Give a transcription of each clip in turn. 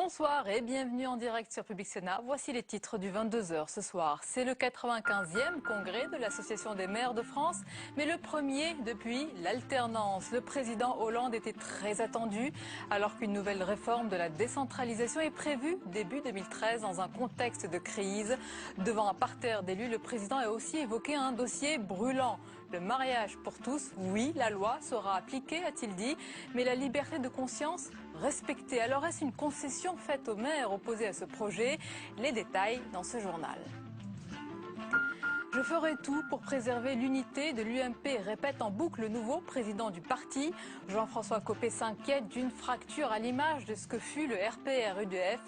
Bonsoir et bienvenue en direct sur Public Sénat. Voici les titres du 22h ce soir. C'est le 95e congrès de l'Association des maires de France, mais le premier depuis l'alternance. Le président Hollande était très attendu alors qu'une nouvelle réforme de la décentralisation est prévue début 2013 dans un contexte de crise. Devant un parterre d'élus, le président a aussi évoqué un dossier brûlant. Le mariage pour tous, oui, la loi sera appliquée, a-t-il dit, mais la liberté de conscience respectée. Alors est-ce une concession faite aux maires opposés à ce projet? Les détails dans ce journal. Je ferai tout pour préserver l'unité de l'UMP, répète en boucle le nouveau président du parti. Jean-François Copé s'inquiète d'une fracture à l'image de ce que fut le RPR-UDF.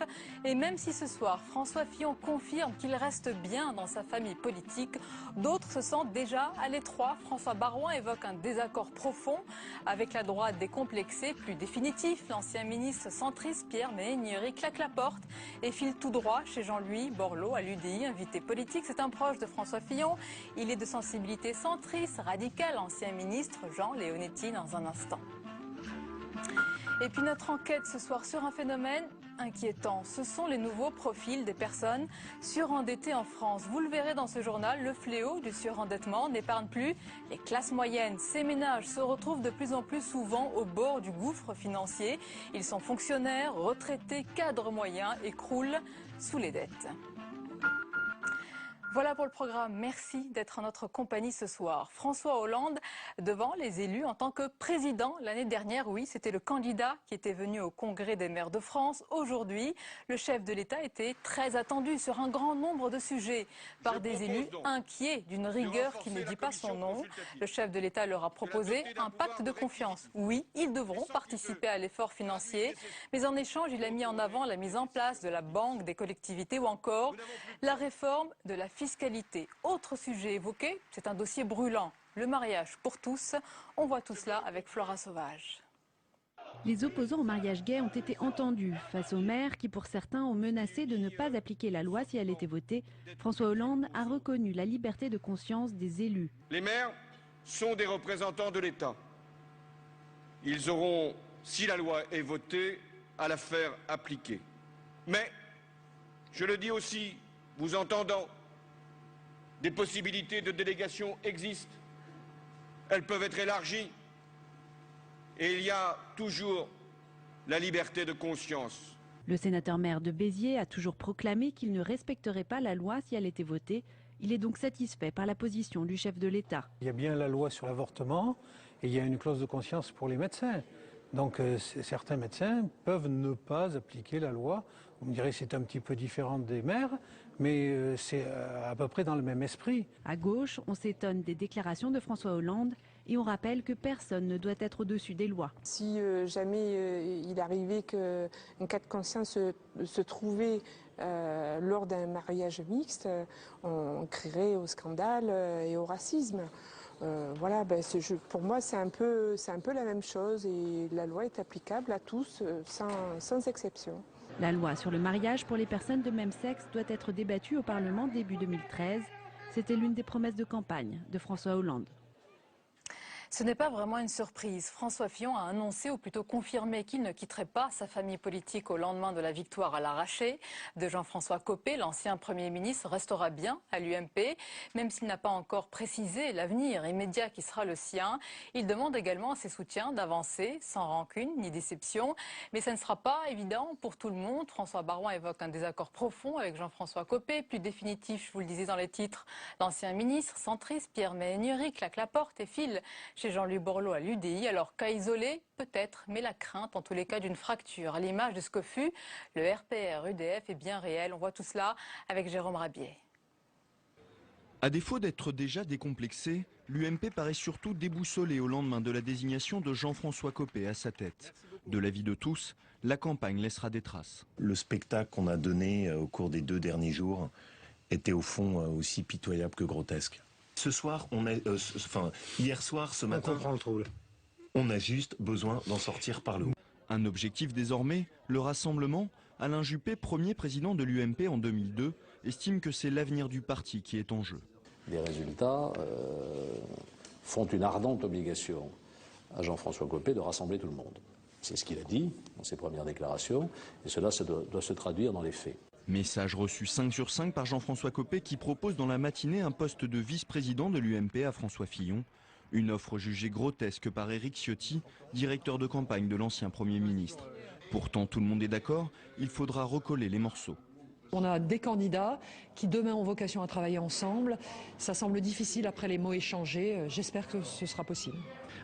Et même si ce soir, François Fillon confirme qu'il reste bien dans sa famille politique, d'autres se sentent déjà à l'étroit. François Baroin évoque un désaccord profond avec la droite décomplexée, plus définitif. L'ancien ministre centriste Pierre Méhaignerie claque la porte et file tout droit chez Jean-Louis Borloo à l'UDI, invité politique. C'est un proche de François Fillon. Il est de sensibilité centriste, radicale, ancien ministre Jean Leonetti dans un instant. Et puis notre enquête ce soir sur un phénomène inquiétant. Ce sont les nouveaux profils des personnes surendettées en France. Vous le verrez dans ce journal, le fléau du surendettement n'épargne plus les classes moyennes. Ces ménages se retrouvent de plus en plus souvent au bord du gouffre financier. Ils sont fonctionnaires, retraités, cadres moyens et croulent sous les dettes. Voilà pour le programme. Merci d'être en notre compagnie ce soir. François Hollande devant les élus en tant que président l'année dernière. Oui, c'était le candidat qui était venu au Congrès des maires de France. Aujourd'hui, le chef de l'État était très attendu sur un grand nombre de sujets par des élus inquiets d'une rigueur qui ne dit pas son nom. Le chef de l'État leur a proposé un pacte de confiance. Oui, ils devront participer à l'effort financier, mais en échange, il a mis en avant la mise en place de la banque des collectivités ou encore la réforme de la fiscalité. Autre sujet évoqué, c'est un dossier brûlant, le mariage pour tous. On voit tout cela avec Flora Sauvage. Les opposants au mariage gay ont été entendus. Face aux maires qui, pour certains, ont menacé de ne pas appliquer la loi si elle était votée, François Hollande a reconnu la liberté de conscience des élus. Les maires sont des représentants de l'État. Ils auront, si la loi est votée, à la faire appliquer. Mais, je le dis aussi, vous entendant, des possibilités de délégation existent. Elles peuvent être élargies. Et il y a toujours la liberté de conscience. Le sénateur maire de Béziers a toujours proclamé qu'il ne respecterait pas la loi si elle était votée. Il est donc satisfait par la position du chef de l'État. Il y a bien la loi sur l'avortement et il y a une clause de conscience pour les médecins. Donc certains médecins peuvent ne pas appliquer la loi. Vous me direz que c'est un petit peu différent des maires, mais c'est à peu près dans le même esprit. À gauche, on s'étonne des déclarations de François Hollande et on rappelle que personne ne doit être au-dessus des lois. Si jamais il arrivait qu'un cas de conscience se trouvait lors d'un mariage mixte, on crierait au scandale et au racisme. Voilà, pour moi c'est un peu la même chose et la loi est applicable à tous sans exception. La loi sur le mariage pour les personnes de même sexe doit être débattue au Parlement début 2013. C'était l'une des promesses de campagne de François Hollande. Ce n'est pas vraiment une surprise. François Fillon a annoncé, ou plutôt confirmé, qu'il ne quitterait pas sa famille politique au lendemain de la victoire à l'arraché de Jean-François Copé. L'ancien Premier ministre restera bien à l'UMP, même s'il n'a pas encore précisé l'avenir immédiat qui sera le sien. Il demande également à ses soutiens d'avancer sans rancune ni déception. Mais ça ne sera pas évident pour tout le monde. François Baroin évoque un désaccord profond avec Jean-François Copé. Plus définitif, je vous le disais dans les titres, l'ancien ministre centriste Pierre Méhaignerie claque la porte et file chez Jean-Louis Borloo à l'UDI, alors cas isolé, peut-être, mais la crainte, en tous les cas, d'une fracture, à l'image de ce que fut le RPR-UDF est bien réelle. On voit tout cela avec Jérôme Rabier. À défaut d'être déjà décomplexé, l'UMP paraît surtout déboussolée au lendemain de la désignation de Jean-François Copé à sa tête. De l'avis de tous, la campagne laissera des traces. Le spectacle qu'on a donné au cours des 2 derniers jours était au fond aussi pitoyable que grotesque. Ce soir, hier soir, ce matin, on comprend le trouble. On a juste besoin d'en sortir par le haut. Un objectif désormais, le rassemblement. Alain Juppé, premier président de l'UMP en 2002, estime que c'est l'avenir du parti qui est en jeu. Les résultats font une ardente obligation à Jean-François Copé de rassembler tout le monde. C'est ce qu'il a dit dans ses premières déclarations, et cela doit se traduire dans les faits. Message reçu 5 sur 5 par Jean-François Copé qui propose dans la matinée un poste de vice-président de l'UMP à François Fillon. Une offre jugée grotesque par Éric Ciotti, directeur de campagne de l'ancien Premier ministre. Pourtant, tout le monde est d'accord, il faudra recoller les morceaux. On a des candidats qui demain ont vocation à travailler ensemble. Ça semble difficile après les mots échangés. J'espère que ce sera possible.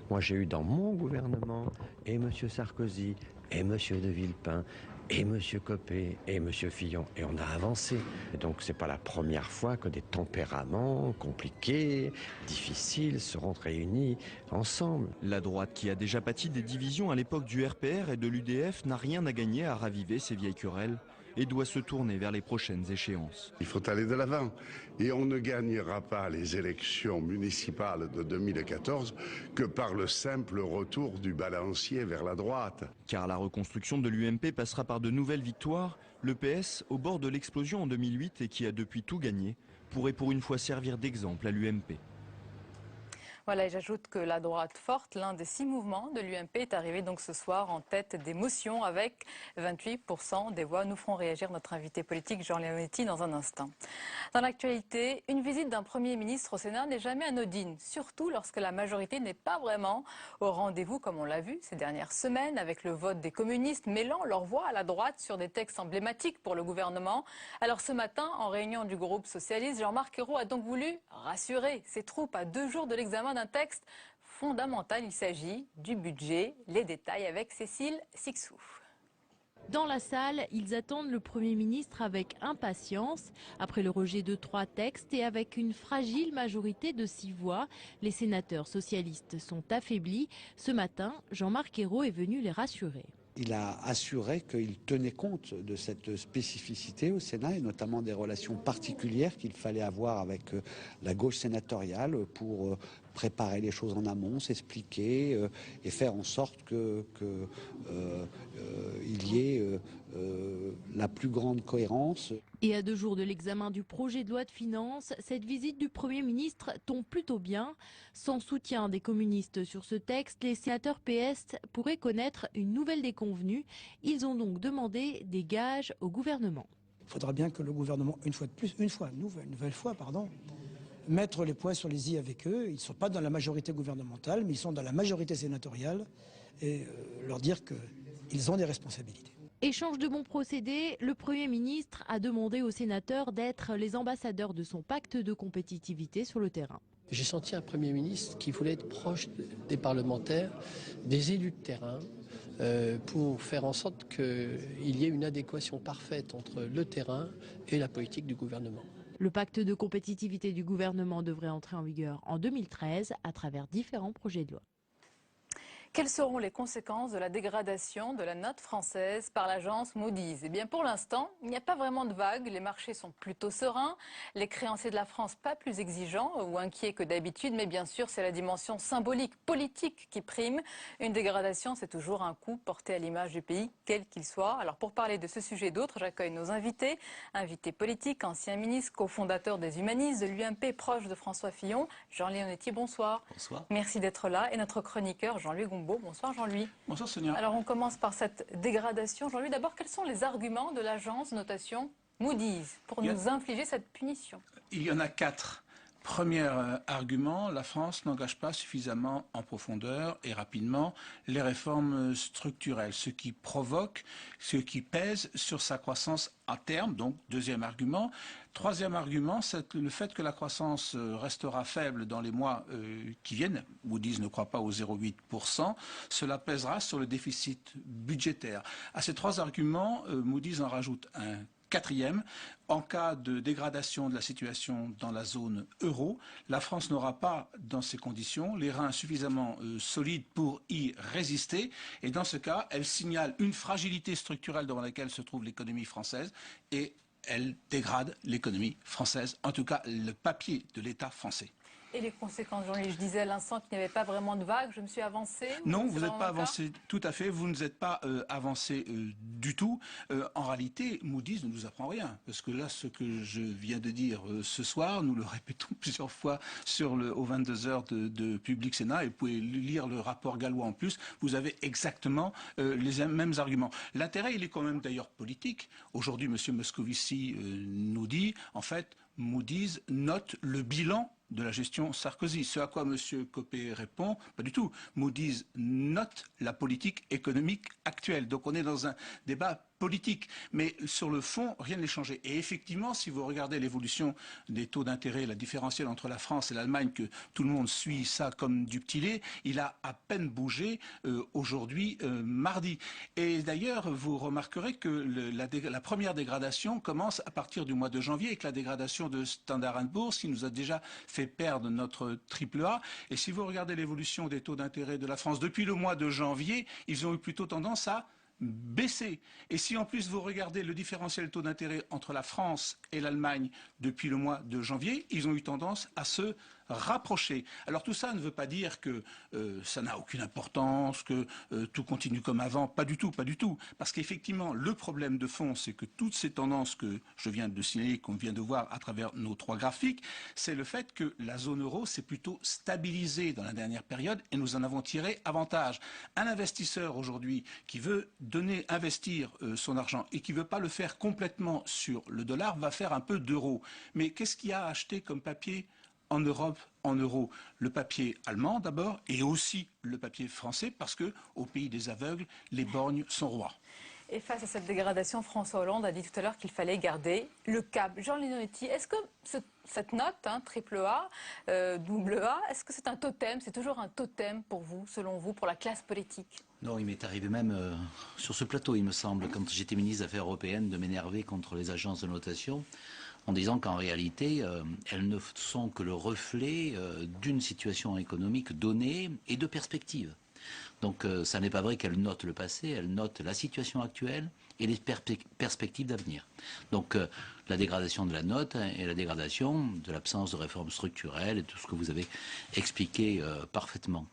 Moi, j'ai eu dans mon gouvernement et M. Sarkozy et M. De Villepin et M. Copé et M. Fillon, et on a avancé. Et donc c'est pas la première fois que des tempéraments compliqués, difficiles seront réunis ensemble. La droite, qui a déjà pâti des divisions à l'époque du RPR et de l'UDF, n'a rien à gagner à raviver ces vieilles querelles et doit se tourner vers les prochaines échéances. Il faut aller de l'avant et on ne gagnera pas les élections municipales de 2014 que par le simple retour du balancier vers la droite. Car la reconstruction de l'UMP passera par de nouvelles victoires. Le PS, au bord de l'explosion en 2008 et qui a depuis tout gagné, pourrait pour une fois servir d'exemple à l'UMP. Voilà, et j'ajoute que la droite forte, l'un des 6 mouvements de l'UMP, est arrivé donc ce soir en tête des motions avec 28% des voix. Nous ferons réagir notre invité politique Jean Leonetti dans un instant. Dans l'actualité, une visite d'un Premier ministre au Sénat n'est jamais anodine, surtout lorsque la majorité n'est pas vraiment au rendez-vous, comme on l'a vu ces dernières semaines, avec le vote des communistes mêlant leur voix à la droite sur des textes emblématiques pour le gouvernement. Alors ce matin, en réunion du groupe socialiste, Jean-Marc Ayrault a donc voulu rassurer ses troupes à 2 jours de l'examen d'un texte fondamental. Il s'agit du budget. Les détails avec Cécile Sixou. Dans la salle, ils attendent le Premier ministre avec impatience. Après le rejet de 3 textes et avec une fragile majorité de 6 voix, les sénateurs socialistes sont affaiblis. Ce matin, Jean-Marc Ayrault est venu les rassurer. Il a assuré qu'il tenait compte de cette spécificité au Sénat et notamment des relations particulières qu'il fallait avoir avec la gauche sénatoriale pour préparer les choses en amont, s'expliquer et faire en sorte qu'il y ait la plus grande cohérence. Et à 2 jours de l'examen du projet de loi de finances, cette visite du Premier ministre tombe plutôt bien. Sans soutien des communistes sur ce texte, les sénateurs PS pourraient connaître une nouvelle déconvenue. Ils ont donc demandé des gages au gouvernement. Il faudra bien que le gouvernement, une nouvelle fois, mettre les points sur les i avec eux. Ils ne sont pas dans la majorité gouvernementale, mais ils sont dans la majorité sénatoriale et leur dire qu'ils ont des responsabilités. Échange de bons procédés, le Premier ministre a demandé aux sénateurs d'être les ambassadeurs de son pacte de compétitivité sur le terrain. J'ai senti un Premier ministre qui voulait être proche des parlementaires, des élus de terrain, pour faire en sorte qu'il y ait une adéquation parfaite entre le terrain et la politique du gouvernement. Le pacte de compétitivité du gouvernement devrait entrer en vigueur en 2013 à travers différents projets de loi. Quelles seront les conséquences de la dégradation de la note française par l'agence Moody's? Eh bien, pour l'instant, il n'y a pas vraiment de vague. Les marchés sont plutôt sereins. Les créanciers de la France pas plus exigeants ou inquiets que d'habitude. Mais bien sûr, c'est la dimension symbolique, politique qui prime. Une dégradation, c'est toujours un coup porté à l'image du pays, quel qu'il soit. Alors, pour parler de ce sujet et d'autres, j'accueille nos invités. Invités politiques, ancien ministre, cofondateur des Humanistes, de l'UMP, proche de François Fillon. Jean Leonetti, bonsoir. Bonsoir. Merci d'être là. Et notre chroniqueur, Jean-Louis Goumbaud. Bonsoir Jean-Louis. Bonsoir Sonia. Alors on commence par cette dégradation. Jean-Louis, d'abord, quels sont les arguments de l'agence notation Moody's pour nous infliger cette punition? Il y en a 4. Premier argument, la France n'engage pas suffisamment en profondeur et rapidement les réformes structurelles, ce qui pèse sur sa croissance à terme. Donc, deuxième argument. Troisième argument, c'est le fait que la croissance restera faible dans les mois qui viennent. Moody's ne croit pas aux 0,8%. Cela pèsera sur le déficit budgétaire. À ces 3 arguments, Moody's en rajoute un 4e, en cas de dégradation de la situation dans la zone euro, la France n'aura pas, dans ces conditions, les reins suffisamment solides pour y résister. Et dans ce cas, elle signale une fragilité structurelle devant laquelle se trouve l'économie française et elle dégrade l'économie française, en tout cas le papier de l'État français. Et les conséquences, Jean-Louis, je disais à l'instant qu'il n'y avait pas vraiment de vague, je me suis avancé. Non, vous n'êtes pas avancé tout à fait, vous ne êtes pas avancé du tout. En réalité, Moody's ne nous apprend rien, parce que là, ce que je viens de dire ce soir, nous le répétons plusieurs fois aux 22h de Public Sénat, et vous pouvez lire le rapport Gallois en plus, vous avez exactement les mêmes arguments. L'intérêt, il est quand même d'ailleurs politique. Aujourd'hui, M. Moscovici nous dit, en fait, Moody's note le bilan de la gestion Sarkozy. Ce à quoi M. Copé répond, pas du tout. Moody's note la politique économique actuelle. Donc on est dans un débat politique. Mais sur le fond, rien n'est changé. Et effectivement, si vous regardez l'évolution des taux d'intérêt, la différentielle entre la France et l'Allemagne, que tout le monde suit ça comme du petit lait, il a à peine bougé aujourd'hui, mardi. Et d'ailleurs, vous remarquerez que la première dégradation commence à partir du mois de janvier, avec la dégradation de Standard & Poor's, qui nous a déjà fait perdre notre AAA. Et si vous regardez l'évolution des taux d'intérêt de la France depuis le mois de janvier, ils ont eu plutôt tendance à baisser. Et si en plus vous regardez le différentiel taux d'intérêt entre la France et l'Allemagne depuis le mois de janvier, ils ont eu tendance à se rapprocher. Alors tout ça ne veut pas dire que ça n'a aucune importance, que tout continue comme avant, pas du tout, pas du tout. Parce qu'effectivement, le problème de fond, c'est que toutes ces tendances que je viens de signaler, qu'on vient de voir à travers nos 3 graphiques, c'est le fait que la zone euro s'est plutôt stabilisée dans la dernière période et nous en avons tiré avantage. Un investisseur aujourd'hui qui veut investir son argent et qui ne veut pas le faire complètement sur le dollar va faire un peu d'euros. Mais qu'est-ce qu'il y a à acheter comme papier en Europe, en euros? Le papier allemand d'abord et aussi le papier français, parce que au pays des aveugles, les borgnes sont rois. Et face à cette dégradation, François Hollande a dit tout à l'heure qu'il fallait garder le cap. Jean Leonetti, est-ce que cette note, AAA, AA, est-ce que c'est un totem, c'est toujours un totem pour vous, selon vous, pour la classe politique? Non, il m'est arrivé même sur ce plateau, il me semble, quand j'étais ministre des Affaires européennes, de m'énerver contre les agences de notation, en disant qu'en réalité, elles ne sont que le reflet d'une situation économique donnée et de perspectives. Donc ça n'est pas vrai qu'elles notent le passé, elles notent la situation actuelle et les perspectives d'avenir. Donc la dégradation de la note et la dégradation de l'absence de réformes structurelles et tout ce que vous avez expliqué parfaitement.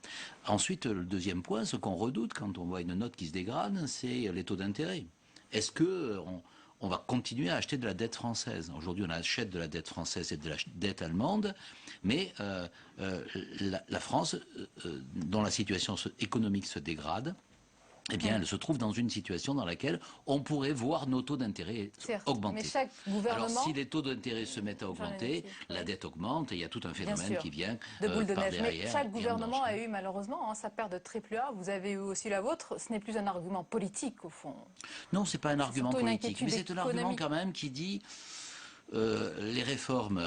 Ensuite, le deuxième point, ce qu'on redoute quand on voit une note qui se dégrade, c'est les taux d'intérêt. Est-ce que on va continuer à acheter de la dette française? Aujourd'hui, on achète de la dette française et de la dette allemande, mais la France, dont la situation économique se dégrade, eh bien, elle se trouve dans une situation dans laquelle on pourrait voir nos taux d'intérêt augmenter. Mais chaque gouvernement... Alors, si les taux d'intérêt se mettent à augmenter, la dette augmente et il y a tout un phénomène qui vient de boule de par neige. derrière. Mais chaque gouvernement a eu malheureusement sa paire de AAA. Vous avez eu aussi la vôtre. Ce n'est plus un argument politique, au fond. Non, c'est pas un argument politique, mais c'est un argument quand même qui dit... les réformes,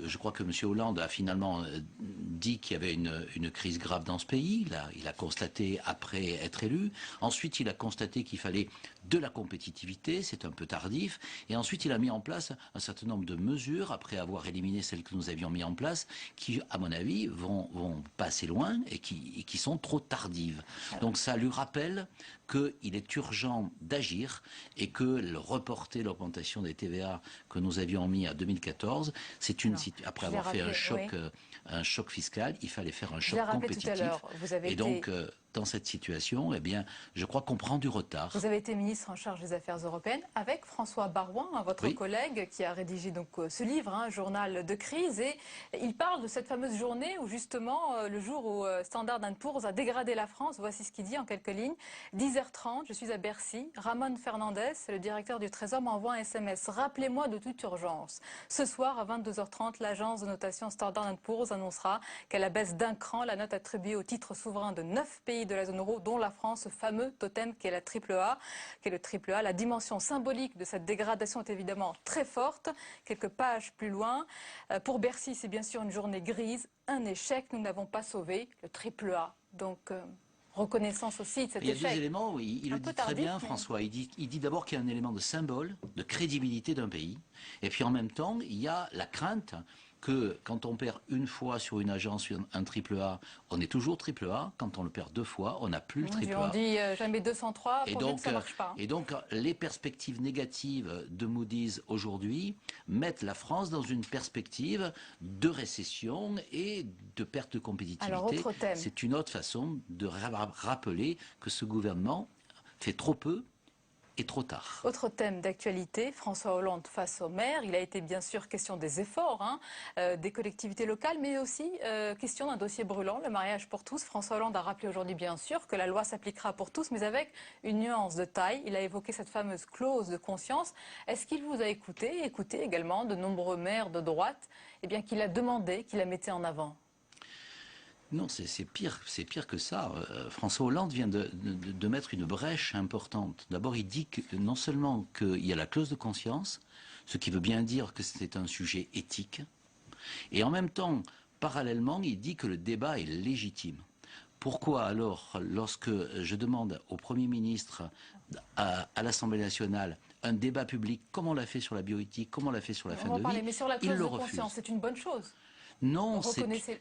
je crois que M. Hollande a finalement dit qu'il y avait une crise grave dans ce pays. Il a constaté après être élu. Ensuite, il a constaté qu'il fallait de la compétitivité, c'est un peu tardif. Et ensuite, il a mis en place un certain nombre de mesures, après avoir éliminé celles que nous avions mis en place, qui, à mon avis, vont pas assez loin et qui sont trop tardives. Donc ça lui rappelle qu'il est urgent d'agir et que le reporter l'augmentation des TVA que nous avions mis à 2014, c'est une après avoir fait un choc fiscal, il fallait faire un choc compétitif. Et donc, dans cette situation, eh bien, je crois qu'on prend du retard. Vous avez été ministre en charge des Affaires européennes avec François Baroin, votre collègue, qui a rédigé donc ce livre, Journal de crise, et il parle de cette fameuse journée où justement, le jour où Standard & Poor's a dégradé la France. Voici ce qu'il dit en quelques lignes. 10h30, je suis à Bercy. Ramon Fernandez, le directeur du Trésor, m'envoie un SMS. Rappelez-moi de toute urgence. Ce soir, à 22h30, l'agence de notation Standard & Poor's annoncera qu'elle abaisse d'un cran la note attribuée au titre souverain de 9 pays de la zone euro, dont la France, ce fameux totem qu'est la AAA, qu'est le AAA. La dimension symbolique de cette dégradation est évidemment très forte. Quelques pages plus loin, pour Bercy, c'est bien sûr une journée grise, un échec. Nous n'avons pas sauvé le AAA. Donc, reconnaissance aussi de cet échec. Il y a deux éléments, oui. Il le dit très bien, François. Il dit d'abord qu'il y a un élément de symbole, de crédibilité d'un pays. Et puis en même temps, il y a la crainte que quand on perd une fois sur une agence un AAA, on est toujours AAA. Quand on le perd 2 fois, on n'a plus le AAA. On dit jamais 203, pourvu que ça marche pas. Et donc, les perspectives négatives de Moody's aujourd'hui mettent la France dans une perspective de récession et de perte de compétitivité. Alors, autre thème. C'est une autre façon de rappeler que ce gouvernement fait trop peu et trop tard. Autre thème d'actualité, François Hollande face aux maires. Il a été bien sûr question des efforts des collectivités locales, mais aussi question d'un dossier brûlant, le mariage pour tous. François Hollande a rappelé aujourd'hui bien sûr que la loi s'appliquera pour tous, mais avec une nuance de taille. Il a évoqué cette fameuse clause de conscience. Est-ce qu'il vous a écouté également de nombreux maires de droite qu'il a demandé, qu'il la mettait en avant? Non, c'est pire que ça. François Hollande vient de mettre une brèche importante. D'abord, il dit que non seulement qu'il y a la clause de conscience, ce qui veut bien dire que c'est un sujet éthique, et en même temps, parallèlement, il dit que le débat est légitime. Pourquoi alors, lorsque je demande au Premier ministre à l'Assemblée nationale un débat public, comme on l'a fait sur la bioéthique, comme on l'a fait sur la fin de vie, mais sur la clause il le de refuse. conscience, c'est une bonne chose. Non,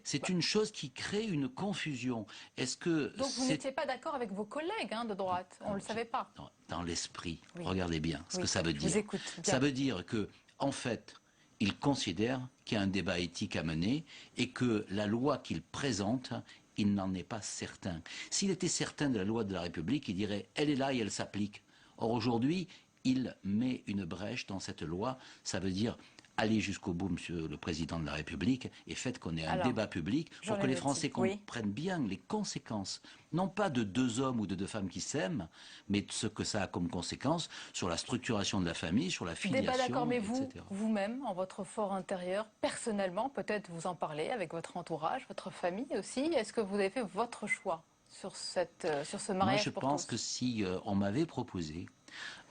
c'est une chose qui crée une confusion. Est-ce que donc vous n'étiez pas d'accord avec vos collègues de droite? On ne le savait pas. Dans l'esprit, oui. Regardez bien ce que ça veut dire. Je vous écoute bien. Ça veut dire que, en fait, il considère qu'il y a un débat éthique à mener et que la loi qu'il présente, il n'en est pas certain. S'il était certain de la loi de la République, il dirait elle est là et elle s'applique. Or aujourd'hui, il met une brèche dans cette loi. Ça veut dire allez jusqu'au bout, Monsieur le Président de la République, et faites qu'on ait un débat public pour que les Français comprennent bien les conséquences, non pas de 2 hommes ou de 2 femmes qui s'aiment, mais de ce que ça a comme conséquence sur la structuration de la famille, sur la filiation, débat d'accord, mais etc. vous-même, en votre fort intérieur, personnellement, peut-être vous en parlez avec votre entourage, votre famille aussi, est-ce que vous avez fait votre choix sur ce mariage? Moi, je pense que si on m'avait proposé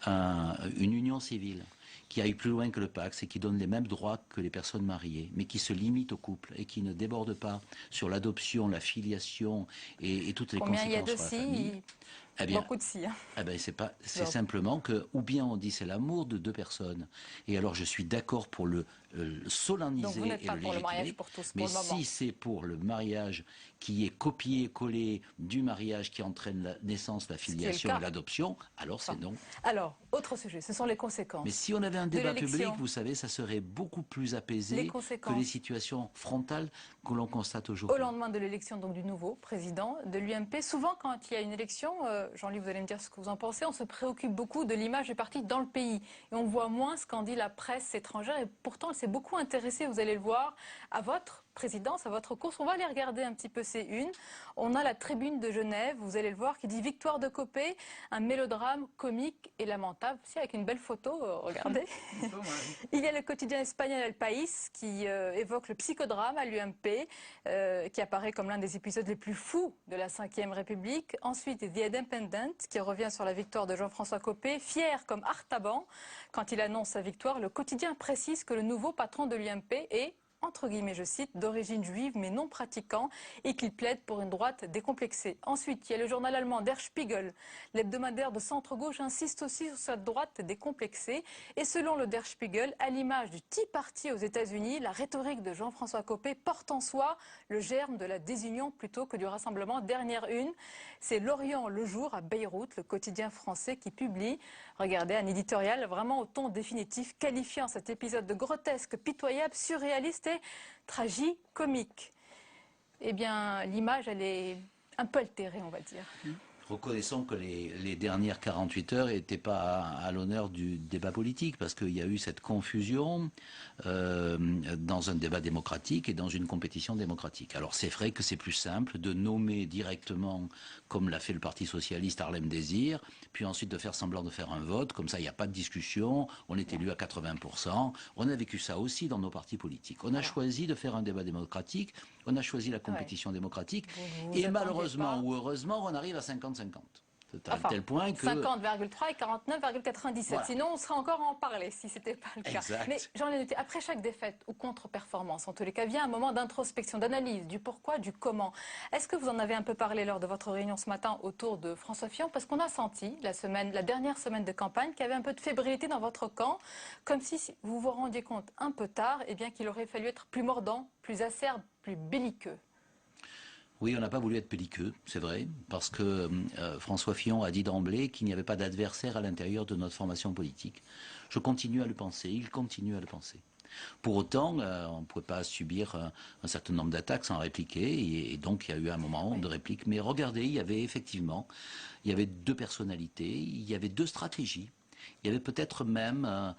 une union civile qui aille plus loin que le Pacs et qui donne les mêmes droits que les personnes mariées, mais qui se limite au couple et qui ne déborde pas sur l'adoption, la filiation et toutes les conséquences sur la famille. Beaucoup de si. C'est simplement que, ou bien on dit c'est l'amour de 2 personnes, et alors je suis d'accord pour le solenniser donc vous n'êtes et pas le pour le mariage légitimer, pour tous, mais pour le moment. si c'est pour le mariage qui est copié-collé du mariage qui entraîne la naissance, la filiation et l'adoption, alors c'est non. Alors, autre sujet, ce sont les conséquences. Mais si on avait un débat public, vous savez, ça serait beaucoup plus apaisé que les situations frontales que l'on constate aujourd'hui. Au lendemain de l'élection donc du nouveau président de l'UMP, souvent quand il y a une élection, Jean-Louis, vous allez me dire ce que vous en pensez, on se préoccupe beaucoup de l'image du parti dans le pays. Et on voit moins ce qu'en dit la presse étrangère, et pourtant elle s'est beaucoup intéressée, vous allez le voir, à votre présidence, à votre course. On va aller regarder un petit peu ces unes. On a la Tribune de Genève, vous allez le voir, qui dit « Victoire de Copé, un mélodrame comique et lamentable ». Si, avec une belle photo, regardez. Il y a le quotidien espagnol El País qui évoque le psychodrame à l'UMP, qui apparaît comme l'un des épisodes les plus fous de la Ve République. Ensuite, The Independent, qui revient sur la victoire de Jean-François Copé, fier comme Artaban. Quand il annonce sa victoire, le quotidien précise que le nouveau patron de l'UMP est, entre guillemets, je cite, d'origine juive mais non pratiquant, et qu'il plaide pour une droite décomplexée. Ensuite, il y a le journal allemand Der Spiegel. L'hebdomadaire de centre-gauche insiste aussi sur cette droite décomplexée. Et selon le Der Spiegel, à l'image du Tea Party aux États-Unis, la rhétorique de Jean-François Copé porte en soi le germe de la désunion plutôt que du rassemblement. Dernière une, c'est L'Orient le jour à Beyrouth, le quotidien français qui publie, regardez, un éditorial vraiment au ton définitif, qualifiant cet épisode de grotesque, pitoyable, surréaliste et tragicomique. Eh bien, l'image, elle est un peu altérée, on va dire. Reconnaissons que les dernières 48 heures n'étaient pas à l'honneur du débat politique, parce qu'il y a eu cette confusion dans un débat démocratique et dans une compétition démocratique. Alors c'est vrai que c'est plus simple de nommer directement, comme l'a fait le Parti Socialiste, Harlem Désir, puis ensuite de faire semblant de faire un vote, comme ça il n'y a pas de discussion, on est élu à 80%. On a vécu ça aussi dans nos partis politiques. On a choisi de faire un débat démocratique, on a choisi la compétition démocratique, et malheureusement ou heureusement, on arrive à 50-50. À tel point que... 50,3 et 49,97. Voilà. Sinon, on serait encore à en parler si ce n'était pas le cas. Exact. Mais j'en ai noté, après chaque défaite ou contre-performance, en tous les cas, vient un moment d'introspection, d'analyse, du pourquoi, du comment. Est-ce que vous en avez un peu parlé lors de votre réunion ce matin autour de François Fillon? Parce qu'on a senti, la dernière semaine de campagne, qu'il y avait un peu de fébrilité dans votre camp, comme si vous vous rendiez compte un peu tard qu'il aurait fallu être plus mordant, plus acerbe, plus belliqueux. Oui, on n'a pas voulu être belliqueux, c'est vrai, parce que François Fillon a dit d'emblée qu'il n'y avait pas d'adversaire à l'intérieur de notre formation politique. Je continue à le penser, il continue à le penser. Pour autant, on ne pouvait pas subir un certain nombre d'attaques sans répliquer, et donc il y a eu un moment de réplique. Mais regardez, il y avait deux personnalités, il y avait deux stratégies, il y avait peut-être même...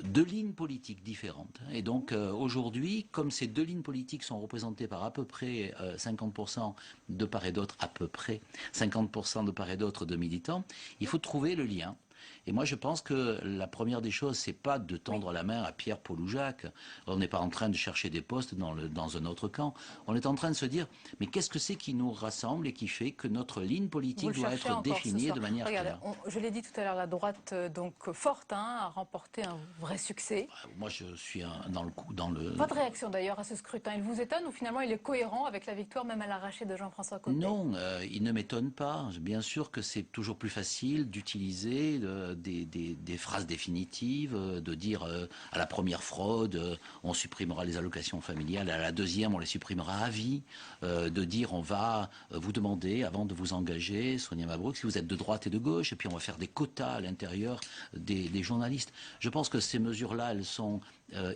deux lignes politiques différentes. Et donc aujourd'hui, comme ces deux lignes politiques sont représentées par à peu près 50% de part et d'autre, à peu près 50% de part et d'autre de militants, il faut trouver le lien. Et moi, je pense que la première des choses, c'est pas de tendre la main à Pierre, Paul ou Jacques. On n'est pas en train de chercher des postes dans un autre camp. On est en train de se dire, mais qu'est-ce que c'est qui nous rassemble et qui fait que notre ligne politique doit être définie de manière claire. Je l'ai dit tout à l'heure, la droite donc forte a remporté un vrai succès. Moi, je suis dans le coup, dans le... Votre réaction d'ailleurs à ce scrutin, il vous étonne ou finalement il est cohérent avec la victoire même à l'arraché de Jean-François Copé? Non, il ne m'étonne pas. Bien sûr que c'est toujours plus facile d'utiliser des phrases définitives, de dire à la première fraude, on supprimera les allocations familiales, à la deuxième, on les supprimera à vie, de dire on va vous demander, avant de vous engager, Sonia Mabrouk, si vous êtes de droite et de gauche, et puis on va faire des quotas à l'intérieur des journalistes. Je pense que ces mesures-là, elles sont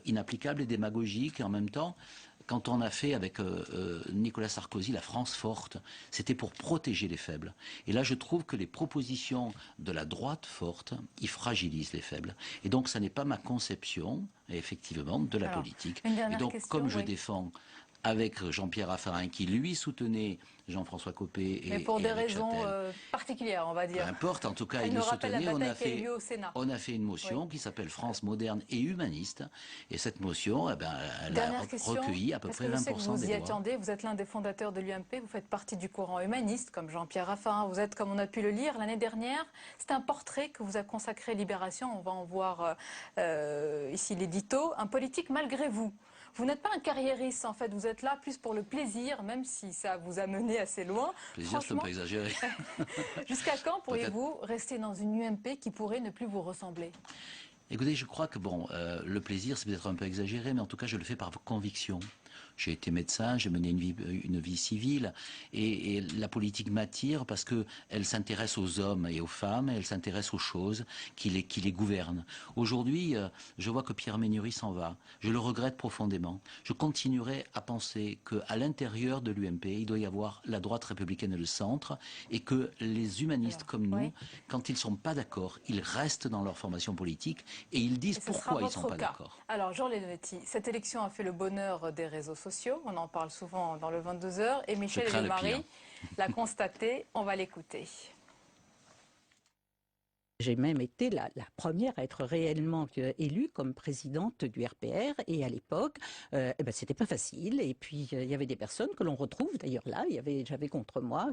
inapplicables et démagogiques, et en même temps, quand on a fait avec Nicolas Sarkozy la France forte, c'était pour protéger les faibles. Et là, je trouve que les propositions de la droite forte, ils fragilisent les faibles. Et donc, ça n'est pas ma conception, effectivement, de la politique. Et donc, comme je défends avec Jean-Pierre Raffarin, qui lui soutenait Jean-François Copé et mais pour des raisons Châtel, particulières, on va dire. peu importe, en tout cas, il le soutenait. On a fait une motion qui s'appelle France moderne et humaniste. Et cette motion, elle a recueilli à peu près 20% des voix. Vous y attendez, vous êtes l'un des fondateurs de l'UMP, vous faites partie du courant humaniste, comme Jean-Pierre Raffarin. Vous êtes, comme on a pu le lire l'année dernière, c'est un portrait que vous a consacré Libération. On va en voir ici l'édito. Un politique malgré vous. Vous n'êtes pas un carriériste, en fait. Vous êtes là plus pour le plaisir, même si ça vous a mené assez loin. Plaisir, je ne peux pas exagérer. Jusqu'à quand pourriez-vous rester dans une UMP qui pourrait ne plus vous ressembler? Écoutez, je crois que le plaisir, c'est peut-être un peu exagéré, mais en tout cas, je le fais par conviction. J'ai été médecin, j'ai mené une vie civile et la politique m'attire parce qu'elle s'intéresse aux hommes et aux femmes, elle s'intéresse aux choses qui les gouvernent. Aujourd'hui, je vois que Pierre Ménuri s'en va. Je le regrette profondément. Je continuerai à penser qu'à l'intérieur de l'UMP, il doit y avoir la droite républicaine et le centre et que les humanistes comme nous, quand ils ne sont pas d'accord, ils restent dans leur formation politique et ils disent pourquoi ils ne sont pas d'accord. Alors, Jean Leonetti, cette élection a fait le bonheur des réseaux sociaux. On en parle souvent dans le 22h. Et Michel Elio-Marie l'a constaté. On va l'écouter. J'ai même été la première à être réellement élue comme présidente du RPR. Et à l'époque, c'était pas facile. Et puis, il y avait des personnes que l'on retrouve d'ailleurs là. J'avais contre moi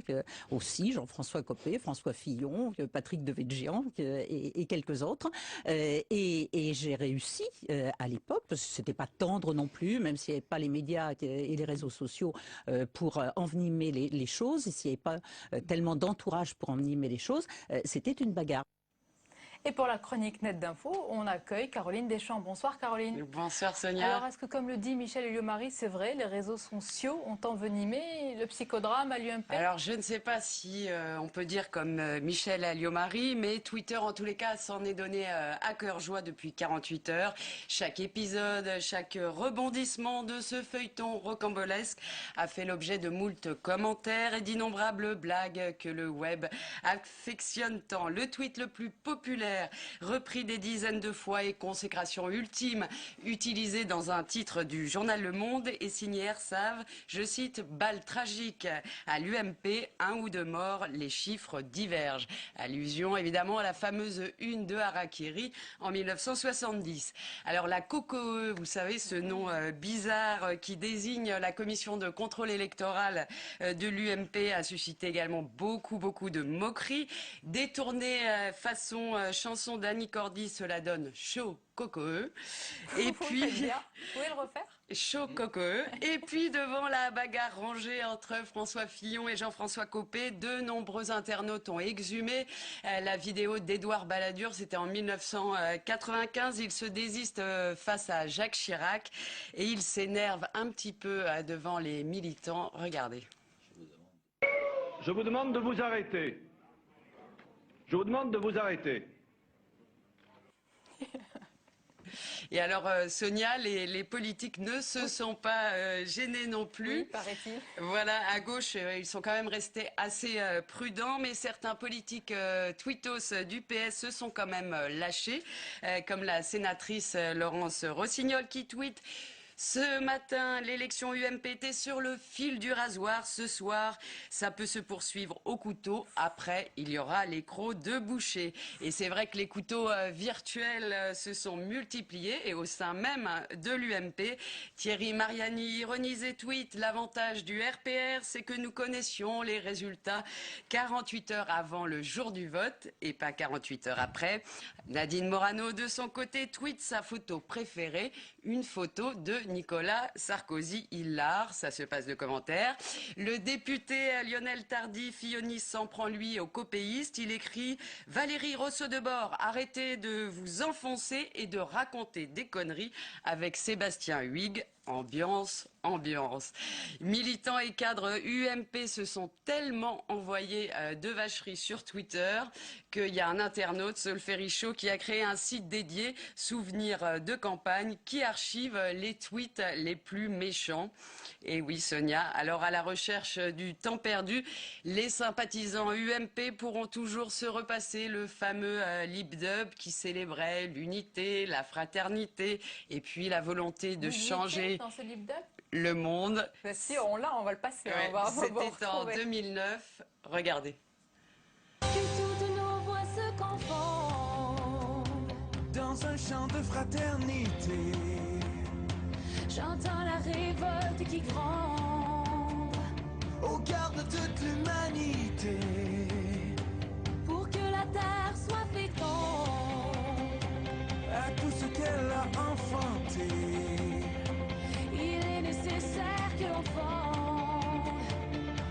aussi Jean-François Copé, François Fillon, Patrick Devedjian et quelques autres. Et j'ai réussi à l'époque, parce que c'était pas tendre non plus, même s'il n'y avait pas les médias et les réseaux sociaux pour envenimer les choses, et s'il n'y avait pas tellement d'entourage pour envenimer les choses, c'était une bagarre. Et pour la chronique Net d'Info, on accueille Caroline Deschamps. Bonsoir Caroline. Bonsoir Sonia. Alors est-ce que comme le dit Michel Elio-Marie, c'est vrai, les réseaux sociaux ont envenimé le psychodrame à l'UMP? Alors je ne sais pas si on peut dire comme Michel Elio-Marie, mais Twitter en tous les cas s'en est donné à cœur joie depuis 48 heures. Chaque épisode, chaque rebondissement de ce feuilleton rocambolesque a fait l'objet de moult commentaires et d'innombrables blagues que le web affectionne tant. Le tweet le plus populaire mer, repris des dizaines de fois et consécration ultime, utilisé dans un titre du journal Le Monde et signé Hersave, je cite, balle tragique. À l'UMP, 1 ou 2 morts, les chiffres divergent. Allusion évidemment à la fameuse une de Harakiri en 1970. Alors la COCOE, vous savez, ce nom bizarre qui désigne la commission de contrôle électoral de l'UMP a suscité également beaucoup de moqueries. Détourné façon chanson d'Annie Cordy, cela donne chaud COCOE. Et puis, vous pouvez le refaire? Chaud COCOE. Et puis devant la bagarre rangée entre François Fillon et Jean-François Copé, de nombreux internautes ont exhumé la vidéo d'Édouard Balladur. C'était en 1995. Il se désiste face à Jacques Chirac et il s'énerve un petit peu devant les militants. Regardez. Je vous demande de vous arrêter. Je vous demande de vous arrêter. Et alors, Sonia, les politiques ne se sont pas gênés non plus. Oui, paraît-il. Voilà, à gauche, ils sont quand même restés assez prudents, mais certains politiques tweetos du PS se sont quand même lâchés, comme la sénatrice Laurence Rossignol qui tweet: ce matin, l'élection UMP était sur le fil du rasoir. Ce soir, ça peut se poursuivre au couteau. Après, il y aura les crocs de boucher. Et c'est vrai que les couteaux virtuels se sont multipliés et au sein même de l'UMP. Thierry Mariani ironise et tweet: l'avantage du RPR, c'est que nous connaissions les résultats 48 heures avant le jour du vote et pas 48 heures après. Nadine Morano, de son côté, tweet sa photo préférée, une photo de Nicolas Sarkozy. Hilar, ça se passe de commentaires. Le député Lionel Tardy-Filloni s'en prend lui aux copéistes. Il écrit: Valérie Rousseau-Debord, arrêtez de vous enfoncer et de raconter des conneries avec Sébastien Huyghe. Ambiance. Militants et cadres UMP se sont tellement envoyés de vacheries sur Twitter qu'il y a un internaute, Solferichaud, qui a créé un site dédié, Souvenirs de campagne, qui archive les tweets les plus méchants. Et oui, Sonia, alors à la recherche du temps perdu, les sympathisants UMP pourront toujours se repasser le fameux lip-dub qui célébrait l'unité, la fraternité et puis la volonté de changer dans ce lip-dub le monde. Ben si, on l'a, on va le passer. Ouais, c'était en 2009. Regardez. Toutes nos voix se confondent dans un chant de fraternité. J'entends la révolte qui gronde au cœur de toute l'humanité. Pour que la terre soit féconde à tout ce qu'elle a enfanté. Il est nécessaire que l'on fonde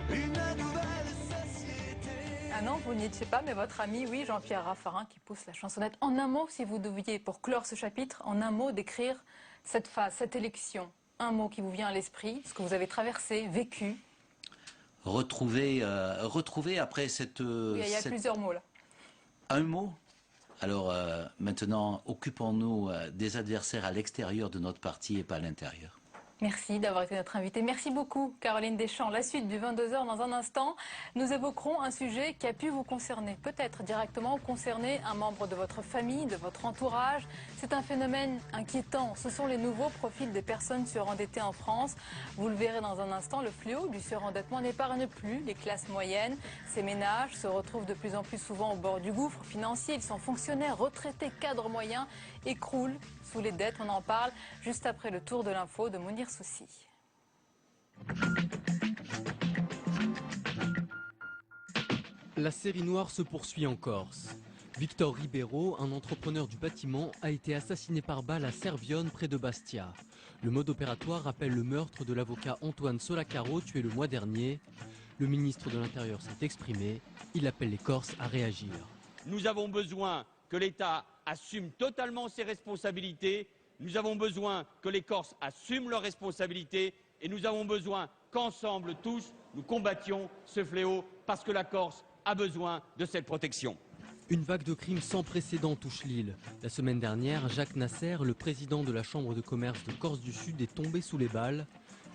une nouvelle société. Ah non, vous n'y étiez pas, mais votre ami, oui, Jean-Pierre Raffarin, qui pousse la chansonnette. En un mot, si vous deviez, pour clore ce chapitre, en un mot, décrire cette phase, cette élection, un mot qui vous vient à l'esprit, ce que vous avez traversé, vécu. Retrouver après cette... Oui, il y a plusieurs mots là. Un mot. Alors maintenant, occupons-nous des adversaires à l'extérieur de notre parti et pas à l'intérieur. Merci d'avoir été notre invitée. Merci beaucoup, Caroline Deschamps. La suite du 22h dans un instant. Nous évoquerons un sujet qui a pu vous concerner, peut-être directement concerner un membre de votre famille, de votre entourage. C'est un phénomène inquiétant. Ce sont les nouveaux profils des personnes surendettées en France. Vous le verrez dans un instant, le fléau du surendettement n'épargne plus les classes moyennes. Ces ménages se retrouvent de plus en plus souvent au bord du gouffre financier. Ils sont fonctionnaires, retraités, cadres moyens, écroulent sous les dettes. On en parle juste après le tour de l'info de Mounir Soussi. La série noire se poursuit en Corse. Victor Ribeiro, un entrepreneur du bâtiment, a été assassiné par balle à Servione, près de Bastia. Le mode opératoire rappelle le meurtre de l'avocat Antoine Solacaro, tué le mois dernier. Le ministre de l'Intérieur s'est exprimé. Il appelle les Corses à réagir. Nous avons besoin que l'État assume totalement ses responsabilités. Nous avons besoin que les Corses assument leurs responsabilités et nous avons besoin qu'ensemble, tous, nous combattions ce fléau parce que la Corse a besoin de cette protection. Une vague de crimes sans précédent touche l'île. La semaine dernière, Jacques Nasser, le président de la Chambre de commerce de Corse du Sud, est tombé sous les balles.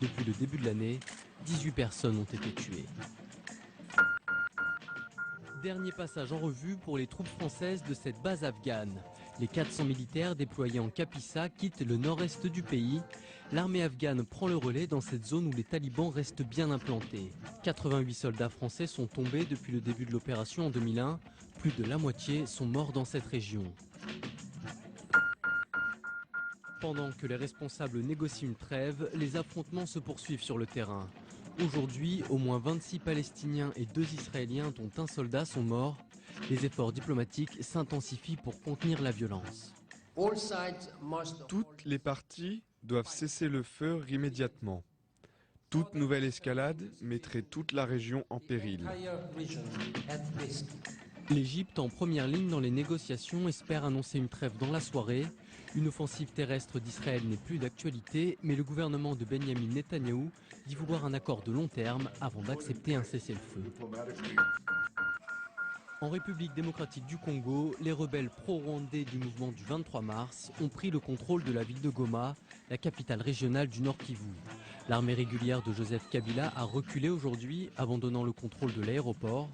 Depuis le début de l'année, 18 personnes ont été tuées. dernier passage en revue pour les troupes françaises de cette base afghane. Les 400 militaires déployés en Kapisa quittent le nord-est du pays. L'armée afghane prend le relais dans cette zone où les talibans restent bien implantés. 88 soldats français sont tombés depuis le début de l'opération en 2001. Plus de la moitié sont morts dans cette région. Pendant que les responsables négocient une trêve, les affrontements se poursuivent sur le terrain. Aujourd'hui, au moins 26 Palestiniens et 2 Israéliens dont un soldat sont morts. Les efforts diplomatiques s'intensifient pour contenir la violence. Toutes les parties doivent cesser le feu immédiatement. Toute nouvelle escalade mettrait toute la région en péril. L'Égypte, en première ligne dans les négociations, espère annoncer une trêve dans la soirée. Une offensive terrestre d'Israël n'est plus d'actualité, mais le gouvernement de Benyamin Netanyahou dit vouloir un accord de long terme avant d'accepter un cessez-le-feu. En République démocratique du Congo, les rebelles pro-rwandais du mouvement du 23 mars ont pris le contrôle de la ville de Goma, la capitale régionale du Nord Kivu. L'armée régulière de Joseph Kabila a reculé aujourd'hui, abandonnant le contrôle de l'aéroport.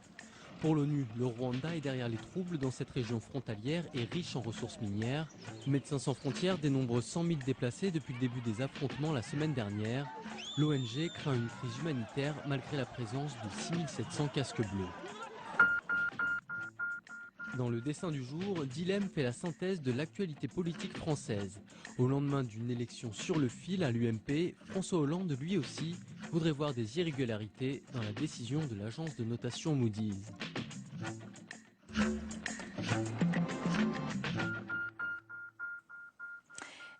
Pour l'ONU, le Rwanda est derrière les troubles dans cette région frontalière et riche en ressources minières. Médecins sans frontières dénombre 100 000 déplacés depuis le début des affrontements la semaine dernière. L'ONG craint une crise humanitaire malgré la présence de 6700 casques bleus. Dans le dessin du jour, Dilemme fait la synthèse de l'actualité politique française. Au lendemain d'une élection sur le fil à l'UMP, François Hollande, lui aussi, voudrait voir des irrégularités dans la décision de l'agence de notation Moody's.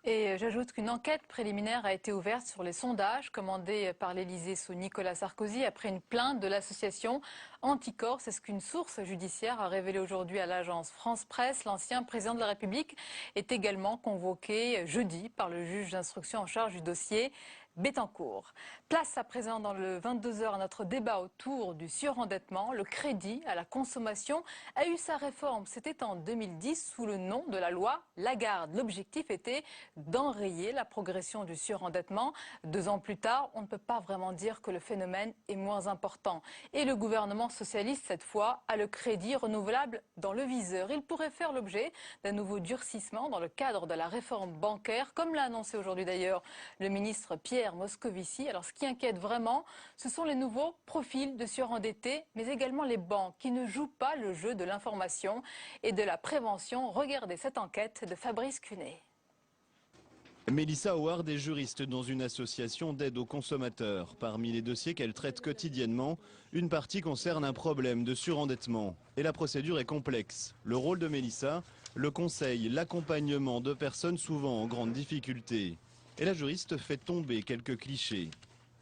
Et j'ajoute qu'une enquête préliminaire a été ouverte sur les sondages commandés par l'Élysée sous Nicolas Sarkozy après une plainte de l'association Anticorps. C'est ce qu'une source judiciaire a révélé aujourd'hui à l'agence France Presse. L'ancien président de la République est également convoqué jeudi par le juge d'instruction en charge du dossier Bettencourt. Place à présent dans le 22h à notre débat autour du surendettement. Le crédit à la consommation a eu sa réforme. C'était en 2010 sous le nom de la loi Lagarde. L'objectif était d'enrayer la progression du surendettement. 2 ans plus tard, on ne peut pas vraiment dire que le phénomène est moins important. Et le gouvernement socialiste, cette fois, a le crédit renouvelable dans le viseur. Il pourrait faire l'objet d'un nouveau durcissement dans le cadre de la réforme bancaire, comme l'a annoncé aujourd'hui d'ailleurs le ministre Pierre Moscovici. Alors ce qui inquiète vraiment, ce sont les nouveaux profils de surendettés, mais également les banques qui ne jouent pas le jeu de l'information et de la prévention. Regardez cette enquête de Fabrice Cunet. Mélissa Howard est juriste dans une association d'aide aux consommateurs. Parmi les dossiers qu'elle traite quotidiennement, une partie concerne un problème de surendettement. Et la procédure est complexe. Le rôle de Mélissa, le conseil, l'accompagnement de personnes souvent en grande difficulté. Et la juriste fait tomber quelques clichés.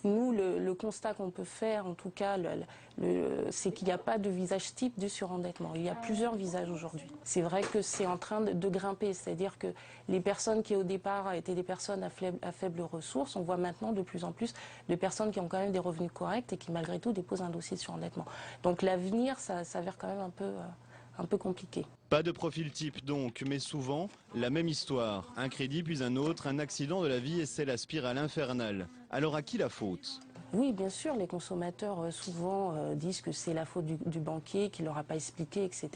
Nous, le constat qu'on peut faire, en tout cas, c'est qu'il n'y a pas de visage type du surendettement. Il y a plusieurs visages aujourd'hui. C'est vrai que c'est en train de grimper, c'est-à-dire que les personnes qui au départ étaient des personnes à faibles ressources, on voit maintenant de plus en plus de personnes qui ont quand même des revenus corrects et qui malgré tout déposent un dossier de surendettement. Donc l'avenir, ça s'avère quand même un peu compliqué. Pas de profil type donc, mais souvent la même histoire. Un crédit puis un autre, un accident de la vie et c'est la spirale infernale. Alors à qui la faute ? Oui, bien sûr, les consommateurs souvent disent que c'est la faute du banquier qui ne leur a pas expliqué, etc.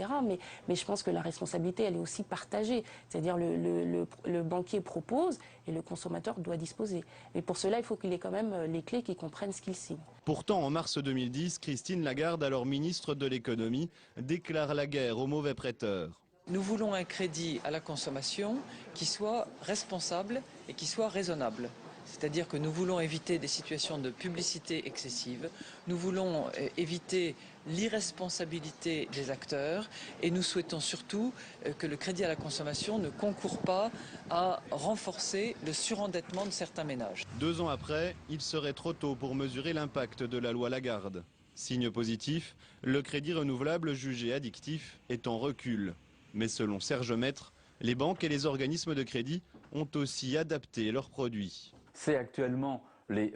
Mais je pense que la responsabilité, elle est aussi partagée. C'est-à-dire le banquier propose et le consommateur doit disposer. Et pour cela, il faut qu'il ait quand même les clés, qu'il comprenne ce qu'il signe. Pourtant, en mars 2010, Christine Lagarde, alors ministre de l'économie, déclare la guerre aux mauvais prêteurs. Nous voulons un crédit à la consommation qui soit responsable et qui soit raisonnable. C'est-à-dire que nous voulons éviter des situations de publicité excessive, nous voulons éviter l'irresponsabilité des acteurs et nous souhaitons surtout que le crédit à la consommation ne concourt pas à renforcer le surendettement de certains ménages. 2 ans après, il serait trop tôt pour mesurer l'impact de la loi Lagarde. Signe positif, le crédit renouvelable jugé addictif est en recul. Mais selon Serge Maître, les banques et les organismes de crédit ont aussi adapté leurs produits. C'est actuellement les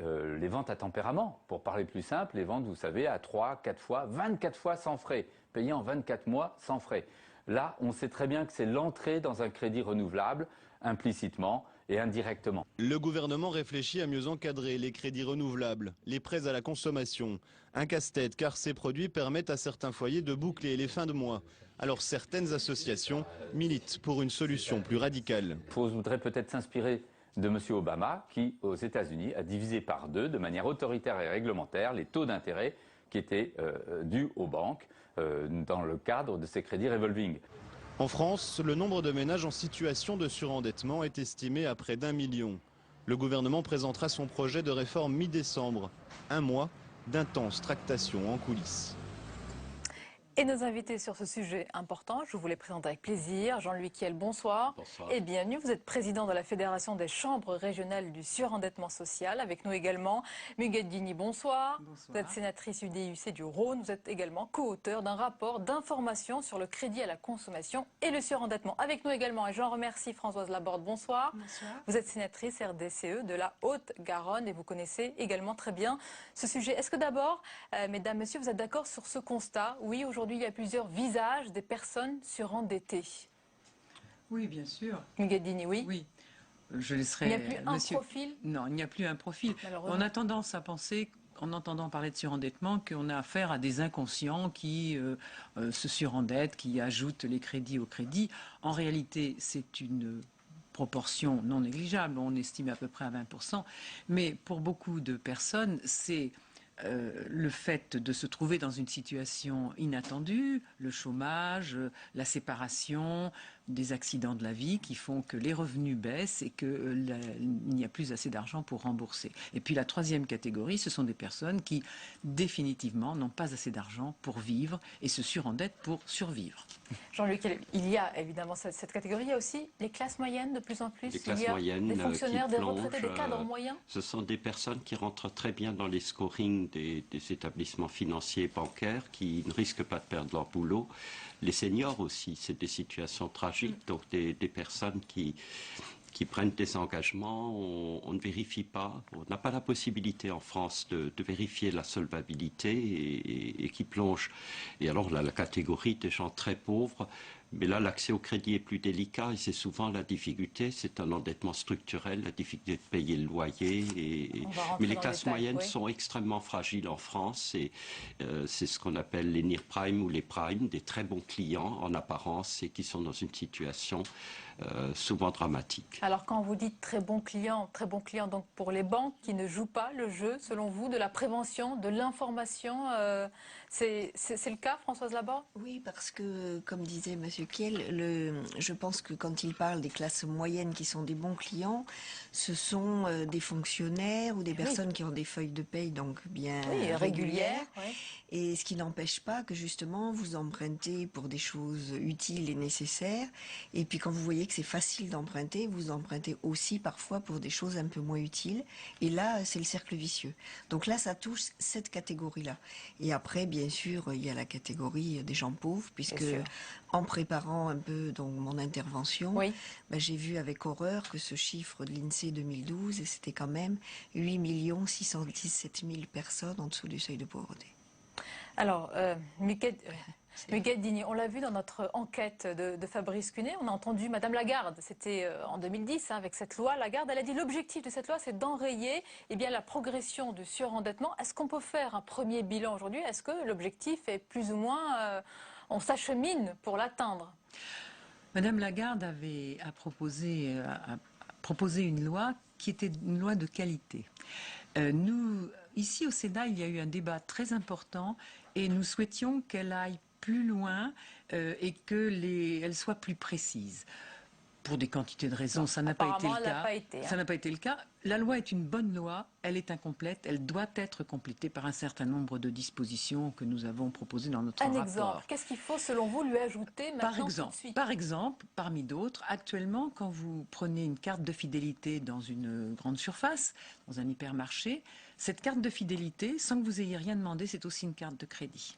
ventes à tempérament, pour parler plus simple, les ventes, vous savez, à 3, 4 fois, 24 fois sans frais, payées en 24 mois sans frais. Là, on sait très bien que c'est l'entrée dans un crédit renouvelable, implicitement, et indirectement. Le gouvernement réfléchit à mieux encadrer les crédits renouvelables, les prêts à la consommation. Un casse-tête car ces produits permettent à certains foyers de boucler les fins de mois. Alors certaines associations militent pour une solution plus radicale. Il faudrait peut-être s'inspirer de M. Obama qui, aux États-Unis, a divisé par 2 de manière autoritaire et réglementaire les taux d'intérêt qui étaient dus aux banques dans le cadre de ces crédits revolving. En France, le nombre de ménages en situation de surendettement est estimé à près d'1 million. Le gouvernement présentera son projet de réforme mi-décembre. Un mois d'intenses tractations en coulisses. Et nos invités sur ce sujet important, je vous les présente avec plaisir. Jean-Louis Kiel, bonsoir. Bonsoir. Et bienvenue. Vous êtes président de la Fédération des chambres régionales du surendettement social. Avec nous également Muguette Dini, bonsoir. Vous êtes sénatrice UDI-UC du Rhône. Vous êtes également co-auteur d'un rapport d'information sur le crédit à la consommation et le surendettement. Avec nous également, et j'en remercie Françoise Laborde, bonsoir. Bonsoir. Vous êtes sénatrice RDCE de la Haute-Garonne et vous connaissez également très bien ce sujet. Est-ce que d'abord, mesdames, messieurs, vous êtes d'accord sur ce constat? Oui, aujourd'hui, il y a plusieurs visages des personnes surendettées. Oui, bien sûr. Muguette Dini, oui. Oui. Je laisserai. Il n'y a plus un profil? Non, il n'y a plus un profil. On a tendance à penser, en entendant parler de surendettement, qu'on a affaire à des inconscients qui se surendettent, qui ajoutent les crédits au crédit. En réalité, c'est une proportion non négligeable. On estime à peu près à 20%. Mais pour beaucoup de personnes, c'est le fait de se trouver dans une situation inattendue, le chômage, la séparation, des accidents de la vie qui font que les revenus baissent et qu'il n'y a plus assez d'argent pour rembourser. Et puis la troisième catégorie, ce sont des personnes qui définitivement n'ont pas assez d'argent pour vivre et se surendettent pour survivre. Jean-Luc, il y a évidemment cette catégorie, il y a aussi les classes moyennes de plus en plus. Les classes il y a moyennes des fonctionnaires, qui des retraités, plongent, des cadres moyens. Ce sont des personnes qui rentrent très bien dans les scorings des établissements financiers et bancaires, qui ne risquent pas de perdre leur boulot. Les seniors aussi, c'est des situations tragiques, donc des personnes qui prennent des engagements, on ne vérifie pas, on n'a pas la possibilité en France de vérifier la solvabilité et qui plongent. Et alors là, la catégorie des gens très pauvres, mais là l'accès au crédit est plus délicat et c'est souvent la difficulté, c'est un endettement structurel, la difficulté de payer le loyer. Mais les classes moyennes sont extrêmement fragiles en France et c'est ce qu'on appelle les near prime ou les prime, des très bons clients en apparence et qui sont dans une situation souvent dramatique. Alors quand vous dites très bons clients donc pour les banques qui ne jouent pas le jeu, selon vous, de la prévention, de l'information, c'est le cas, Françoise Laborde? Oui, parce que, comme disait M. Kiel, je pense que quand il parle des classes moyennes qui sont des bons clients, ce sont des fonctionnaires ou des personnes qui ont des feuilles de paye donc bien régulières. Oui. Et ce qui n'empêche pas que justement vous empruntez pour des choses utiles et nécessaires. Et puis quand vous voyez que c'est facile d'emprunter, vous empruntez aussi parfois pour des choses un peu moins utiles. Et là, c'est le cercle vicieux. Donc là, ça touche cette catégorie-là. Et après, bien sûr, il y a la catégorie des gens pauvres, puisque en préparant un peu donc, mon intervention, j'ai vu avec horreur que ce chiffre de l'INSEE 2012, c'était quand même 8 617 000 personnes en dessous du seuil de pauvreté. Alors, Muguette Dini, on l'a vu dans notre enquête de Fabrice Cunet, on a entendu Madame Lagarde, c'était en 2010, avec cette loi. Lagarde, elle a dit l'objectif de cette loi, c'est d'enrayer la progression du surendettement. Est-ce qu'on peut faire un premier bilan aujourd'hui? Est-ce que l'objectif est plus ou moins, on s'achemine pour l'atteindre? Madame Lagarde a proposé une loi qui était une loi de qualité. Nous, ici au Sénat, il y a eu un débat très important et nous souhaitions qu'elle aille plus loin et qu'elle soit plus précise. Pour des quantités de raisons, ça n'a pas été le cas. Ça n'a pas été le cas. La loi est une bonne loi, elle est incomplète, elle doit être complétée par un certain nombre de dispositions que nous avons proposées dans notre rapport. Un exemple, qu'est-ce qu'il faut selon vous lui ajouter maintenant tout de suite? Par exemple, parmi d'autres, actuellement, quand vous prenez une carte de fidélité dans une grande surface, dans un hypermarché, cette carte de fidélité, sans que vous ayez rien demandé, c'est aussi une carte de crédit.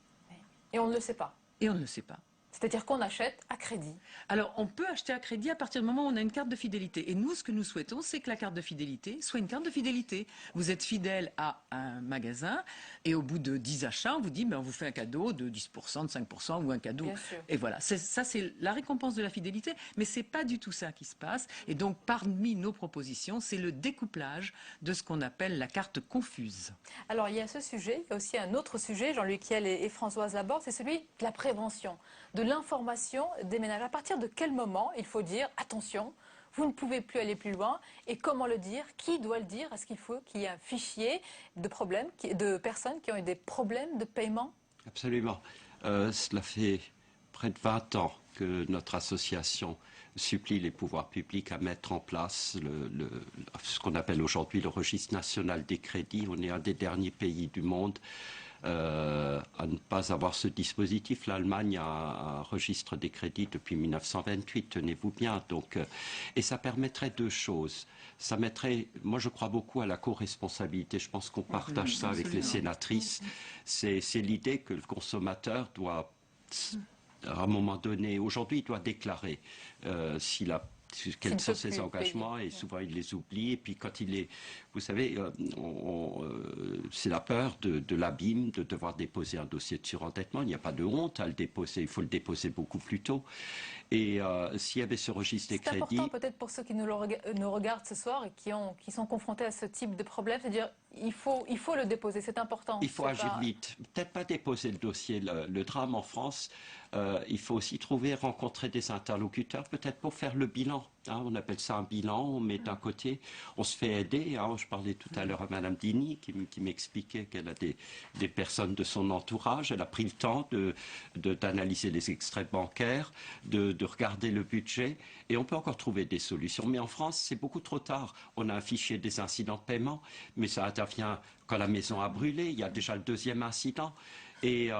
Et on ne le sait pas. Et on ne le sait pas. C'est-à-dire qu'on achète à crédit. Alors, on peut acheter à crédit à partir du moment où on a une carte de fidélité. Et nous, ce que nous souhaitons, c'est que la carte de fidélité soit une carte de fidélité. Vous êtes fidèle à un magasin et au bout de 10 achats, on vous dit, on vous fait un cadeau de 10%, de 5% ou un cadeau. Et voilà, ça c'est la récompense de la fidélité, mais c'est pas du tout ça qui se passe. Et donc, parmi nos propositions, c'est le découplage de ce qu'on appelle la carte confuse. Alors, il y a ce sujet, il y a aussi un autre sujet, Jean-Luc Kiel et Françoise Laborde, c'est celui de la prévention, de l'information des ménages. À partir de quel moment il faut dire attention, vous ne pouvez plus aller plus loin, et comment le dire, qui doit le dire? Est-ce qu'il faut qu'il y ait un fichier de problèmes, de personnes qui ont eu des problèmes de paiement? Absolument. Cela fait près de 20 ans que notre association supplie les pouvoirs publics à mettre en place ce qu'on appelle aujourd'hui le registre national des crédits. On est un des derniers pays du monde à ne pas avoir ce dispositif. L'Allemagne a un registre des crédits depuis 1928, tenez-vous bien. Donc, et ça permettrait deux choses. Ça mettrait, moi je crois beaucoup à la co-responsabilité, je pense qu'on partage ça avec les sénatrices. C'est l'idée que le consommateur doit, à un moment donné, aujourd'hui il doit déclarer quels sont ses engagements, et souvent il les oublie. Et puis quand il est, vous savez, c'est la peur de l'abîme, de devoir déposer un dossier de surendettement. Il n'y a pas de honte à le déposer, il faut le déposer beaucoup plus tôt. Et s'il y avait ce registre des crédits... C'est important peut-être pour ceux qui nous regardent ce soir et qui sont confrontés à ce type de problème, c'est-à-dire il faut le déposer, c'est important. Il faut agir vite. Peut-être pas déposer le dossier. Le drame en France, il faut aussi rencontrer des interlocuteurs, peut-être pour faire le bilan. On appelle ça un bilan, on met d'un côté, on se fait aider. Je parlais tout à l'heure à Madame Dini qui m'expliquait qu'elle a des personnes de son entourage. Elle a pris le temps d'analyser les extraits bancaires, de regarder le budget, et on peut encore trouver des solutions. Mais en France, c'est beaucoup trop tard. On a un fichier des incidents de paiement, mais ça intervient quand la maison a brûlé. Il y a déjà le deuxième incident. Et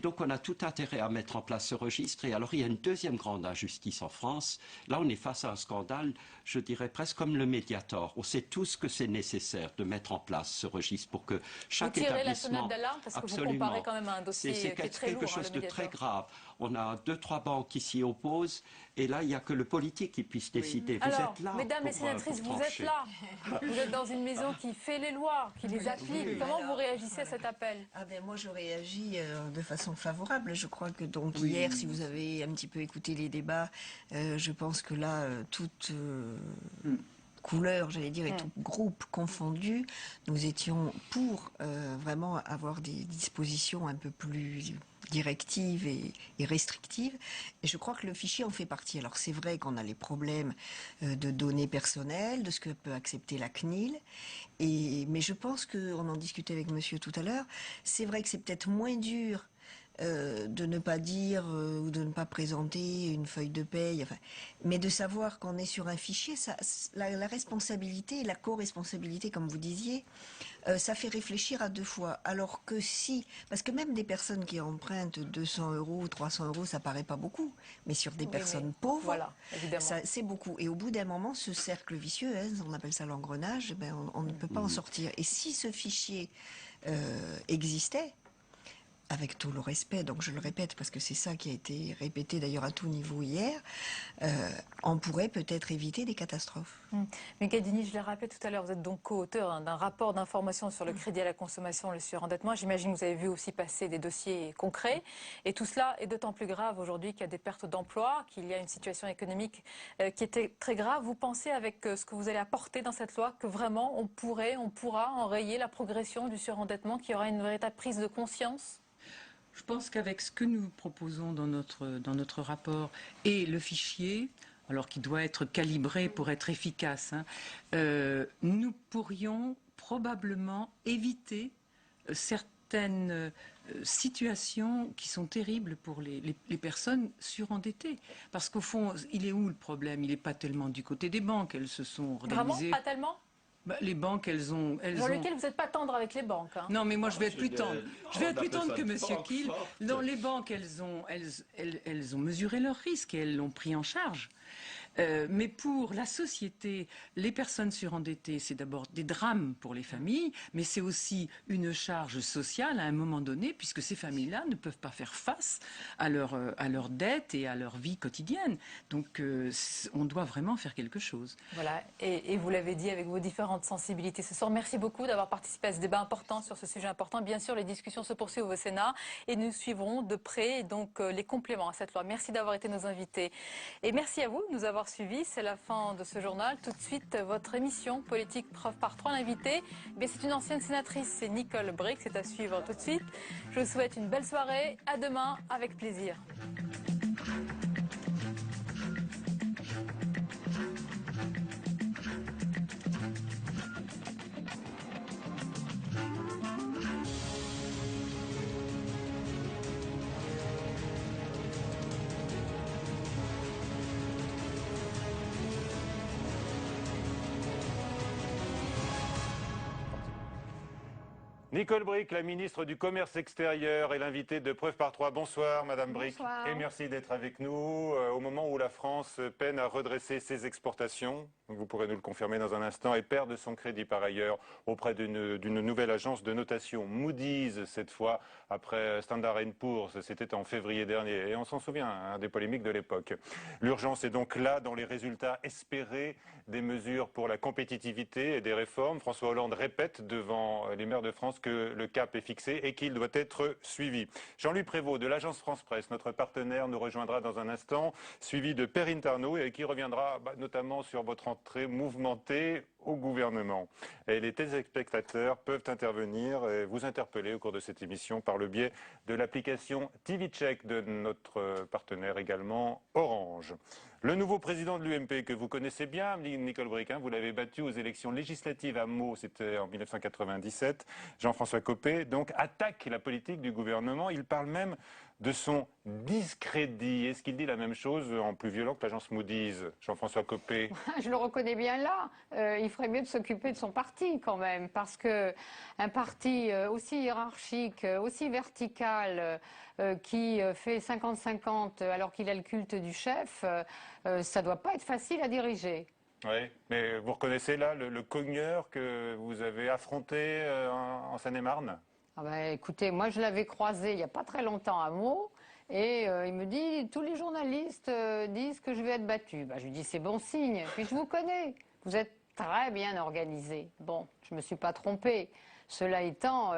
donc, on a tout intérêt à mettre en place ce registre. Et alors, il y a une deuxième grande injustice en France. Là, on est face à un scandale, je dirais presque comme le Mediator. On sait tous que c'est nécessaire de mettre en place ce registre pour que chaque établissement... Vous tirez la sonnette d'alarme parce que vous comparez quand même à un dossier qui est très lourd. C'est quelque chose de très grave. On a 2-3 banques qui s'y opposent. Et là, il n'y a que le politique qui puisse décider. Vous êtes là. Mesdames les sénatrices, vous êtes là. Vous êtes dans une maison qui fait les lois, qui les applique. Comment vous réagissez à cet appel? Moi, je réagis de façon favorable. Je crois que donc hier, si vous avez un petit peu écouté les débats, je pense que là, toute couleur, j'allais dire, et tout groupe confondu, nous étions pour vraiment avoir des dispositions un peu plus directives et restrictives. Et je crois que le fichier en fait partie. Alors c'est vrai qu'on a les problèmes de données personnelles, de ce que peut accepter la CNIL. Mais je pense qu'on en discutait avec monsieur tout à l'heure. C'est vrai que c'est peut-être moins dur de ne pas dire ou de ne pas présenter une feuille de paye, mais de savoir qu'on est sur un fichier, la responsabilité, la co-responsabilité, comme vous disiez, ça fait réfléchir à deux fois. Alors que parce que même des personnes qui empruntent 200 € ou 300 €, ça paraît pas beaucoup, mais sur des personnes pauvres, c'est beaucoup. Et au bout d'un moment, ce cercle vicieux, on appelle ça l'engrenage, on ne peut pas en sortir. Et si ce fichier existait, avec tout le respect, donc je le répète parce que c'est ça qui a été répété d'ailleurs à tout niveau hier, on pourrait peut-être éviter des catastrophes. Mais Gadini, je l'ai rappelé tout à l'heure, vous êtes donc co-auteur d'un rapport d'information sur le crédit à la consommation, le surendettement. J'imagine que vous avez vu aussi passer des dossiers concrets. Et tout cela est d'autant plus grave aujourd'hui qu'il y a des pertes d'emploi, qu'il y a une situation économique qui était très grave. Vous pensez, avec ce que vous allez apporter dans cette loi, que vraiment on pourra enrayer la progression du surendettement, qu'il y aura une véritable prise de conscience ? Je pense qu'avec ce que nous proposons dans notre rapport et le fichier, alors qui doit être calibré pour être efficace, nous pourrions probablement éviter certaines situations qui sont terribles pour les personnes surendettées. Parce qu'au fond, il est où le problème? Il n'est pas tellement du côté des banques. Elles se sont organisées... Vraiment pas tellement? Les banques, elles ont... Dans lesquelles vous n'êtes pas tendre avec les banques. Non, mais moi, je vais être plus tendre. Je vais être plus tendre que M. Kiel. Dans les banques, elles ont mesuré leurs risques et elles l'ont pris en charge. Mais pour la société, les personnes surendettées, c'est d'abord des drames pour les familles, mais c'est aussi une charge sociale à un moment donné, puisque ces familles-là ne peuvent pas faire face à leurs dettes et à leur vie quotidienne. Donc on doit vraiment faire quelque chose. Voilà, et vous l'avez dit avec vos différentes sensibilités ce soir. Merci beaucoup d'avoir participé à ce débat important sur ce sujet important. Bien sûr, les discussions se poursuivent au Sénat et nous suivrons de près donc les compléments à cette loi. Merci d'avoir été nos invités. Et merci à vous de nous avoir suivis. C'est la fin de ce journal. Tout de suite, votre émission Politique Preuve par 3. L'invité, c'est une ancienne sénatrice, c'est Nicole Bricq. C'est à suivre tout de suite. Je vous souhaite une belle soirée. À demain, avec plaisir. Nicole Bricq, la ministre du Commerce extérieur, est l'invitée de Preuve par 3. Bonsoir Madame Bricq. Bonsoir. Et merci d'être avec nous au moment où la France peine à redresser ses exportations. Vous pourrez nous le confirmer dans un instant, et perd de son crédit par ailleurs auprès d'une nouvelle agence de notation, Moody's cette fois, après Standard & Poor's, c'était en février dernier, et on s'en souvient des polémiques de l'époque. L'urgence est donc là dans les résultats espérés des mesures pour la compétitivité et des réformes. François Hollande répète devant les maires de France que le cap est fixé et qu'il doit être suivi. Jean-Louis Prévost de l'agence France-Presse, notre partenaire, nous rejoindra dans un instant, suivi de Perrine Tarnaud, et qui reviendra notamment sur votre entrée mouvementée au gouvernement. Et les téléspectateurs peuvent intervenir et vous interpeller au cours de cette émission par le biais de l'application TV Check de notre partenaire également Orange. Le nouveau président de l'UMP que vous connaissez bien, Nicole Bricq, vous l'avez battu aux élections législatives à Meaux, c'était en 1997. Jean-François Copé, donc, attaque la politique du gouvernement. Il parle même de son discrédit. Est-ce qu'il dit la même chose en plus violent que l'agence Moody's, Jean-François Copé? Je le reconnais bien là. Il ferait mieux de s'occuper de son parti quand même, parce que un parti aussi hiérarchique, aussi vertical, qui fait 50-50 alors qu'il a le culte du chef, ça doit pas être facile à diriger. Oui, mais vous reconnaissez là le cogneur que vous avez affronté en Seine-et-Marne? Ah ben, écoutez, moi je l'avais croisé il n'y a pas très longtemps à Meaux, et il me dit, tous les journalistes disent que je vais être battu. Ben, je lui dis, c'est bon signe, puis je vous connais, vous êtes très bien organisé. Bon, je ne me suis pas trompée. Cela étant,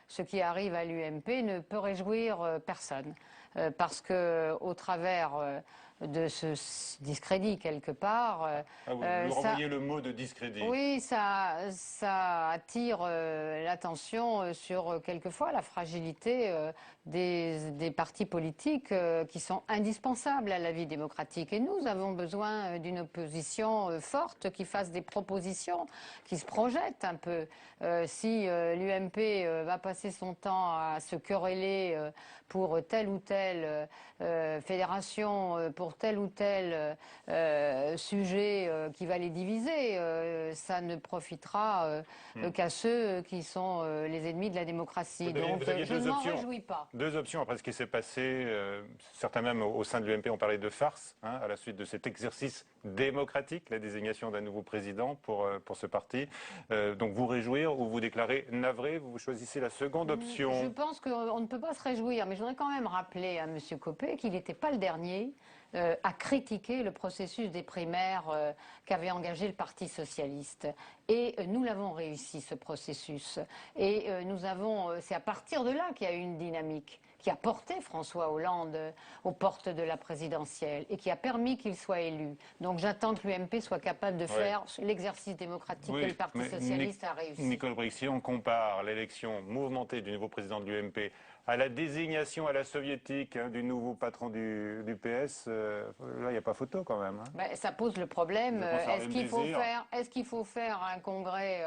ce qui arrive à l'UMP ne peut réjouir personne, parce que au travers de ce discrédit quelque part. Vous renvoyez le mot de discrédit. Oui, ça attire l'attention sur quelquefois la fragilité des partis politiques qui sont indispensables à la vie démocratique. Et nous avons besoin d'une opposition forte qui fasse des propositions, qui se projette un peu. Si l'UMP va passer son temps à se quereller pour telle ou telle fédération, pour tel ou tel sujet qui va les diviser, ça ne profitera qu'à ceux qui sont les ennemis de la démocratie. Donc je ne m'en réjouis pas. Deux options après ce qui s'est passé. Certains même au sein de l'UMP ont parlé de farce à la suite de cet exercice démocratique, la désignation d'un nouveau président pour ce parti. Donc vous réjouir ou vous déclarer navré, vous choisissez la seconde option. Je pense qu'on ne peut pas se réjouir, mais je voudrais quand même rappeler à M. Copé qu'il n'était pas le dernier à critiquer le processus des primaires qu'avait engagé le Parti socialiste. Et nous l'avons réussi, ce processus. Et c'est à partir de là qu'il y a eu une dynamique qui a porté François Hollande aux portes de la présidentielle et qui a permis qu'il soit élu. Donc j'attends que l'UMP soit capable de faire l'exercice démocratique que le Parti socialiste a réussi. Nicole Bricq, si on compare l'élection mouvementée du nouveau président de l'UMP à la désignation à la soviétique du nouveau patron du PS, là, il n'y a pas photo quand même. Ça pose le problème. Est-ce qu'il faut faire un congrès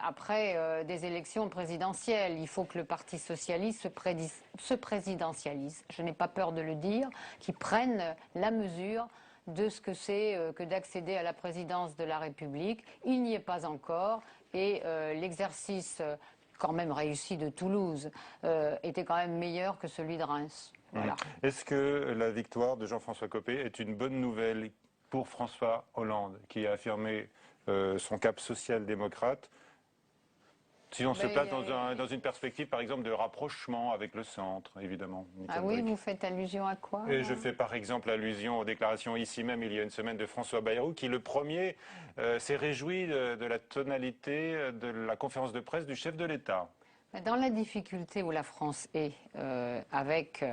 après des élections présidentielles? Il faut que le Parti socialiste se présidentialise. Je n'ai pas peur de le dire, qu'il prenne la mesure de ce que c'est que d'accéder à la présidence de la République. Il n'y est pas encore, et l'exercice quand même réussi de Toulouse était quand même meilleur que celui de Reims. Voilà. Est-ce que la victoire de Jean-François Copé est une bonne nouvelle pour François Hollande, qui a affirmé son cap social-démocrate, si on se place dans une perspective, par exemple, de rapprochement avec le centre, évidemment? Ah oui, vous faites allusion à quoi? Et je fais par exemple allusion aux déclarations ici même, il y a une semaine, de François Bayrou, qui le premier s'est réjoui de la tonalité de la conférence de presse du chef de l'État. Dans la difficulté où la France est, avec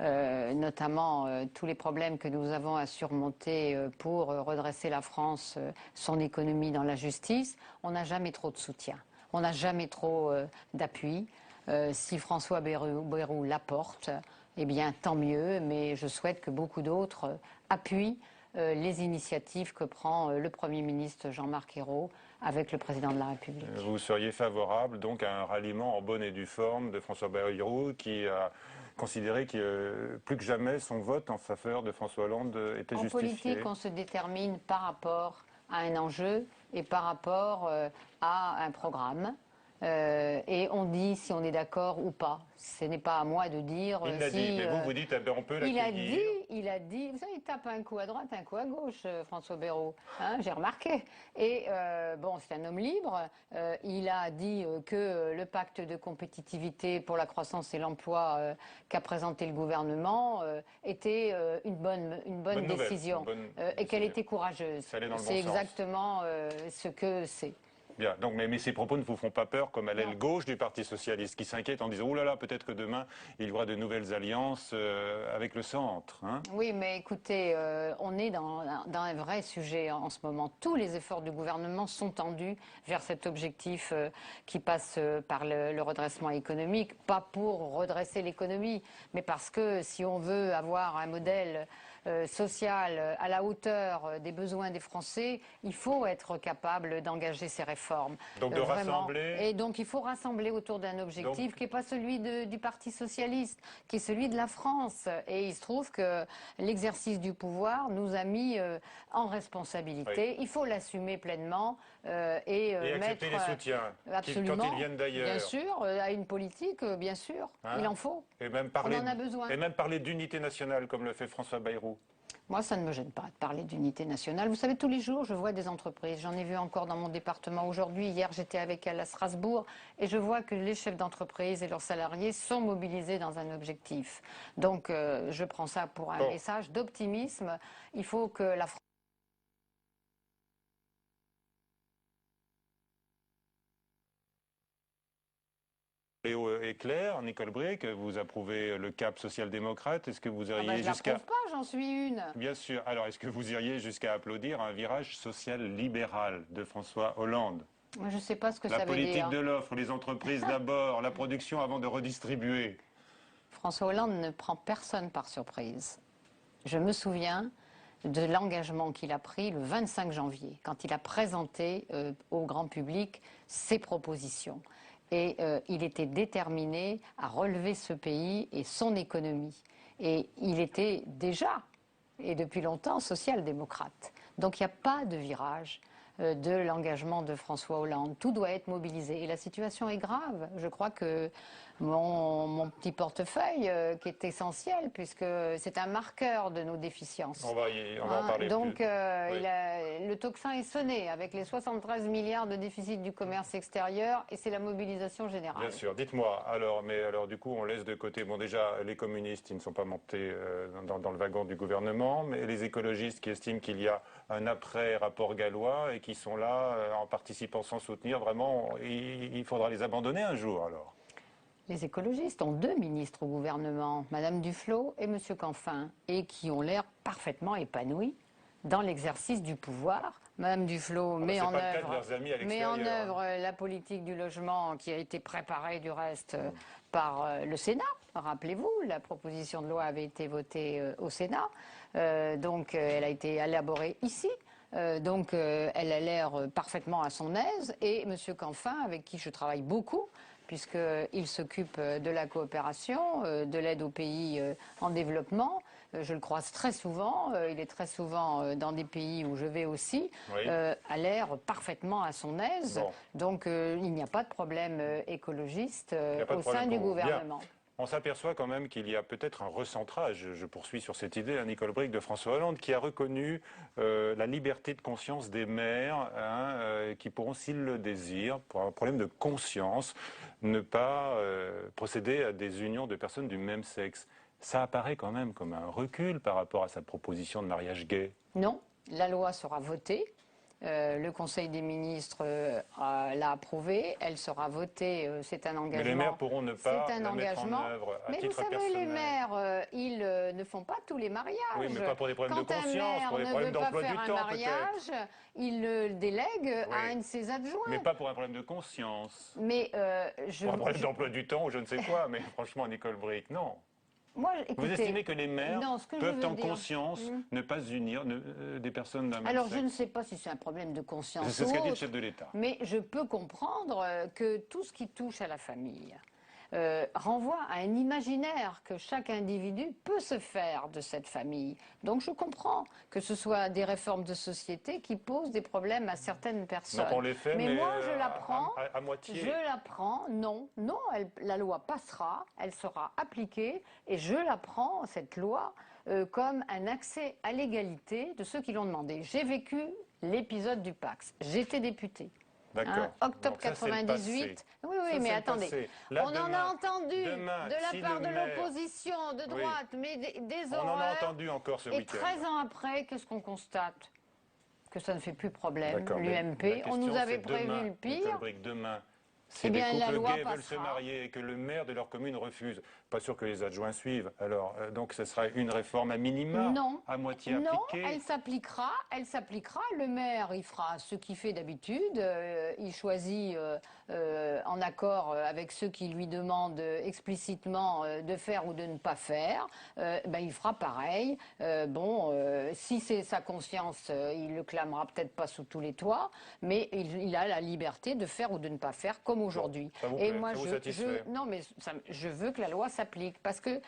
notamment tous les problèmes que nous avons à surmonter pour redresser la France, son économie dans la justice, on n'a jamais trop de soutien. On n'a jamais trop d'appui. Si François Bayrou l'apporte, eh bien tant mieux, mais je souhaite que beaucoup d'autres appuient les initiatives que prend le Premier ministre Jean-Marc Ayrault avec le Président de la République. Vous seriez favorable donc à un ralliement en bonne et due forme de François Bayrou, qui a considéré que plus que jamais son vote en faveur de François Hollande était justifié? En politique, on se détermine par rapport à un enjeu et par rapport à un programme. Et on dit si on est d'accord ou pas. Ce n'est pas à moi de dire il l'a dit, mais vous dites on peut l'accueillir. Il a dit, vous savez, il tape un coup à droite, un coup à gauche, François Bayrou, hein, j'ai remarqué. Et bon, c'est un homme libre. Il a dit que le pacte de compétitivité pour la croissance et l'emploi qu'a présenté le gouvernement était une bonne décision et qu'elle était courageuse. C'est exactement ce que c'est. Bien, donc, mais ces propos ne vous font pas peur, comme à l'aile gauche du Parti socialiste, qui s'inquiète en disant « Oh là là, peut-être que demain, il y aura de nouvelles alliances avec le centre hein ». Oui, mais écoutez, on est dans un vrai sujet en ce moment. Tous les efforts du gouvernement sont tendus vers cet objectif qui passe par le redressement économique, pas pour redresser l'économie, mais parce que si on veut avoir un modèle social à la hauteur des besoins des Français, il faut être capable d'engager ces réformes. Donc de rassembler. Et donc il faut rassembler autour d'un objectif qui n'est pas celui du Parti socialiste, qui est celui de la France. Et il se trouve que l'exercice du pouvoir nous a mis en responsabilité. Oui. Il faut l'assumer pleinement et accepter les soutiens absolument, quand ils viennent d'ailleurs. Bien sûr, à une politique, bien sûr, il en faut. Et même on en a besoin. Et même parler d'unité nationale comme le fait François Bayrou. Moi, ça ne me gêne pas de parler d'unité nationale. Vous savez, tous les jours, je vois des entreprises. J'en ai vu encore dans mon département aujourd'hui. Hier, j'étais avec elle à Strasbourg et je vois que les chefs d'entreprise et leurs salariés sont mobilisés dans un objectif. Donc, je prends ça pour un message d'optimisme. Il faut que la France... est clair, Nicole Bré, que vous approuvez le cap social-démocrate. Est-ce que vous iriez jusqu'à... Je l'approuve pas, j'en suis une. Bien sûr. Alors, est-ce que vous iriez jusqu'à applaudir un virage social-libéral de François Hollande? Je ne sais pas ce que ça veut dire. La politique de l'offre, les entreprises d'abord, la production avant de redistribuer. François Hollande ne prend personne par surprise. Je me souviens de l'engagement qu'il a pris le 25 janvier, quand il a présenté au grand public ses propositions. Et il était déterminé à relever ce pays et son économie. Et il était déjà, et depuis longtemps, social-démocrate. Donc il n'y a pas de virage de l'engagement de François Hollande. Tout doit être mobilisé. Et la situation est grave. Je crois que mon petit portefeuille, qui est essentiel, puisque c'est un marqueur de nos déficiences. On va en parler. Donc, le tocsin est sonné avec les 73 milliards de déficit du commerce extérieur et c'est la mobilisation générale. Bien sûr. Dites-moi, alors du coup, on laisse de côté, bon déjà, les communistes, ils ne sont pas montés dans le wagon du gouvernement, mais les écologistes qui estiment qu'il y a un après-rapport gallois et qui sont là en participant sans soutenir, vraiment, il faudra les abandonner un jour alors. Les écologistes ont deux ministres au gouvernement, Madame Duflot et Monsieur Canfin, et qui ont l'air parfaitement épanouis dans l'exercice du pouvoir. Madame Duflot met en œuvre la politique du logement qui a été préparée du reste par le Sénat. Rappelez-vous, la proposition de loi avait été votée au Sénat, donc elle a été élaborée ici. Donc elle a l'air parfaitement à son aise. Et Monsieur Canfin, avec qui je travaille beaucoup, puisqu'il s'occupe de la coopération, de l'aide aux pays en développement. Je le croise très souvent, il est très souvent dans des pays où je vais aussi, a l'air parfaitement à son aise. Bon. Donc il n'y a pas de problème écologiste au sein du gouvernement. On s'aperçoit quand même qu'il y a peut-être un recentrage, je poursuis sur cette idée, Nicole Bricq, de François Hollande, qui a reconnu la liberté de conscience des maires, qui pourront, s'ils le désirent, pour un problème de conscience, ne pas procéder à des unions de personnes du même sexe. Ça apparaît quand même comme un recul par rapport à sa proposition de mariage gay. Non, la loi sera votée. Le Conseil des ministres l'a approuvée, elle sera votée, c'est un engagement. Mais les maires pourront ne pas la mettre en œuvre à mais titre vous savez, personnel. les maires, ils ne font pas tous les mariages. Oui, mais pas pour des problèmes de conscience, pour des problèmes d'emploi du temps Quand un maire ne veut pas faire un mariage, il le délègue à un de ses adjoints. Mais pas pour un problème de conscience. Mais pour un problème d'emploi du temps ou je ne sais quoi, mais franchement, Nicole Bricq, non. Moi, écoutez, vous estimez que les maires peuvent en dire, conscience ne pas unir des personnes d'un même alors, sexe? je ne sais pas si c'est un problème de conscience C'est ce qu'a dit le autre, chef de l'État. mais je peux comprendre que tout ce qui touche à la famille renvoie à un imaginaire que chaque individu peut se faire de cette famille. Donc je comprends que ce soit des réformes de société qui posent des problèmes à certaines personnes. Donc on les fait, mais moi je la prends, à moitié. Je la prends, non, la loi passera, elle sera appliquée et je la prends, cette loi, comme un accès à l'égalité de ceux qui l'ont demandé. J'ai vécu l'épisode du Pacs, j'étais députée. D'accord. Octobre 98. Oui, mais attendez. Là, on en a entendu de la part de l'opposition, de droite, mais des horreurs. On en a entendu encore ce week-end. Et 13 ans après, qu'est-ce qu'on constate? Que ça ne fait plus problème, l'UMP. On nous avait prévu le pire. Demain, si des couples gays veulent se marier et que le maire de leur commune refuse, pas sûr que les adjoints suivent. Alors, donc, ce sera une réforme à minima, à moitié appliquée. Non, elle s'appliquera. Le maire, il fera ce qu'il fait d'habitude. Il choisit, en accord avec ceux qui lui demandent explicitement de faire ou de ne pas faire. Il fera pareil. Si c'est sa conscience, il le clamera peut-être pas sous tous les toits, mais il a la liberté de faire ou de ne pas faire, comme aujourd'hui. Et moi, je veux que la loi s'applique parce que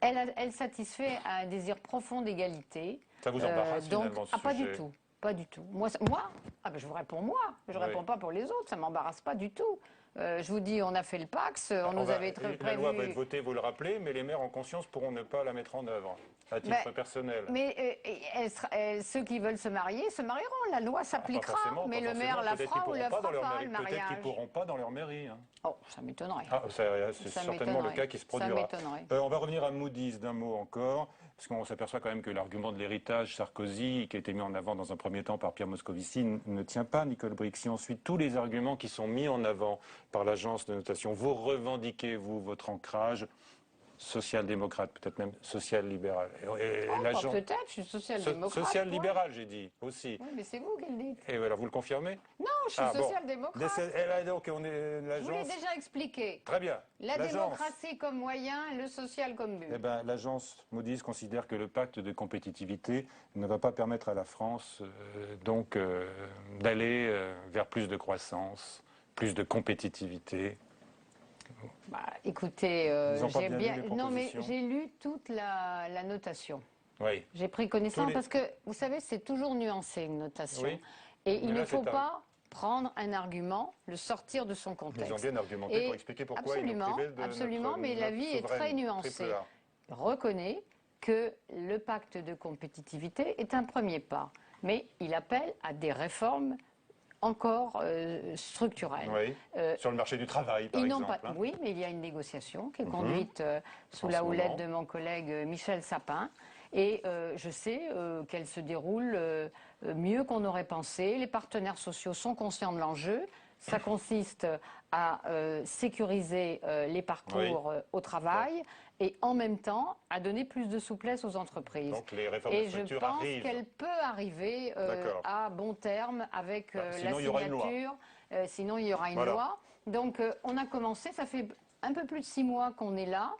elle satisfait à un désir profond d'égalité. Ça vous embarrasse finalement ce sujet? Pas du tout, pas du tout. Moi, je vous réponds moi. Je réponds pas pour les autres. Ça m'embarrasse pas du tout. Je vous dis, on a fait le Pacs, on nous avait prévu. La loi va être votée, vous le rappelez, mais les maires en conscience pourront ne pas la mettre en œuvre, à titre personnel. Mais ceux qui veulent se marieront, la loi s'appliquera, mais le maire la fera ou la fera pas, le mariage. Peut-être qu'ils ne pourront pas dans leur mairie. Oh, ça m'étonnerait. C'est certainement le cas qui se produira. Ça m'étonnerait. On va revenir à Moody's d'un mot encore, parce qu'on s'aperçoit quand même que l'argument de l'héritage Sarkozy, qui a été mis en avant dans un premier temps par Pierre Moscovici, ne tient pas, Nicole Bricq. Si ensuite tous les arguments qui sont mis en avant par l'agence de notation, vous revendiquez, votre ancrage social-démocrate, peut-être même social-libéral. Peut-être, je suis social-démocrate. Social-libéral, j'ai dit, aussi. Oui, mais c'est vous qui le dites. Et alors, vous le confirmez? Non, je suis social-démocrate. Donc, on est l'agence... Je vous l'ai déjà expliqué. Très bien. La démocratie comme moyen, le social comme but. L'agence Moody's considère que le pacte de compétitivité ne va pas permettre à la France d'aller vers plus de croissance, plus de compétitivité. Écoutez, j'ai lu toute la notation. Oui. J'ai pris connaissance parce que, vous savez, c'est toujours nuancé une notation. Oui. Et il ne faut pas prendre un argument, le sortir de son contexte. Ils ont bien argumenté pour expliquer pourquoi ils nous privaient de absolument, mais la vie est très nuancée. Reconnaît que le pacte de compétitivité est un premier pas, mais il appelle à des réformes encore structurelles. Oui, sur le marché du travail, par exemple. Oui, mais il y a une négociation qui est conduite sous la houlette de mon collègue Michel Sapin. Et je sais qu'elle se déroule mieux qu'on aurait pensé. Les partenaires sociaux sont conscients de l'enjeu. Ça consiste à sécuriser les parcours au travail et en même temps à donner plus de souplesse aux entreprises. Donc les réformes et de structure je pense qu'elle peut arriver à bon terme avec la signature. Sinon, il y aura une loi. Donc on a commencé, ça fait un peu plus de 6 mois qu'on est là.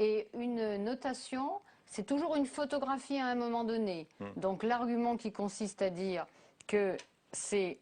Et une notation, c'est toujours une photographie à un moment donné. Donc l'argument qui consiste à dire que c'est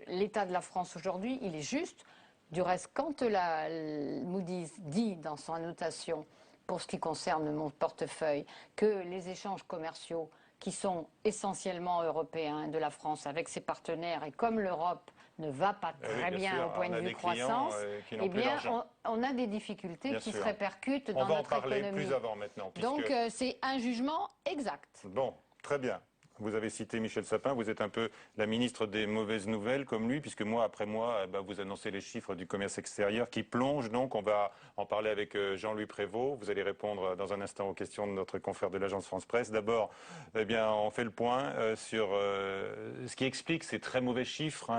l'état de la France aujourd'hui, il est juste. Du reste, quand Moody's dit dans son annotation, pour ce qui concerne mon portefeuille, que les échanges commerciaux qui sont essentiellement européens de la France avec ses partenaires et comme l'Europe ne va pas très bien au point de vue croissance, eh bien, on a des difficultés qui se répercutent dans notre économie. On va en parler plus avant maintenant. Donc, c'est un jugement exact. Bon, très bien. Vous avez cité Michel Sapin, vous êtes un peu la ministre des mauvaises nouvelles comme lui, puisque mois après mois, vous annoncez les chiffres du commerce extérieur qui plongent. Donc on va en parler avec Jean-Louis Prévost. Vous allez répondre dans un instant aux questions de notre confrère de l'agence France-Presse. D'abord, on fait le point sur ce qui explique ces très mauvais chiffres,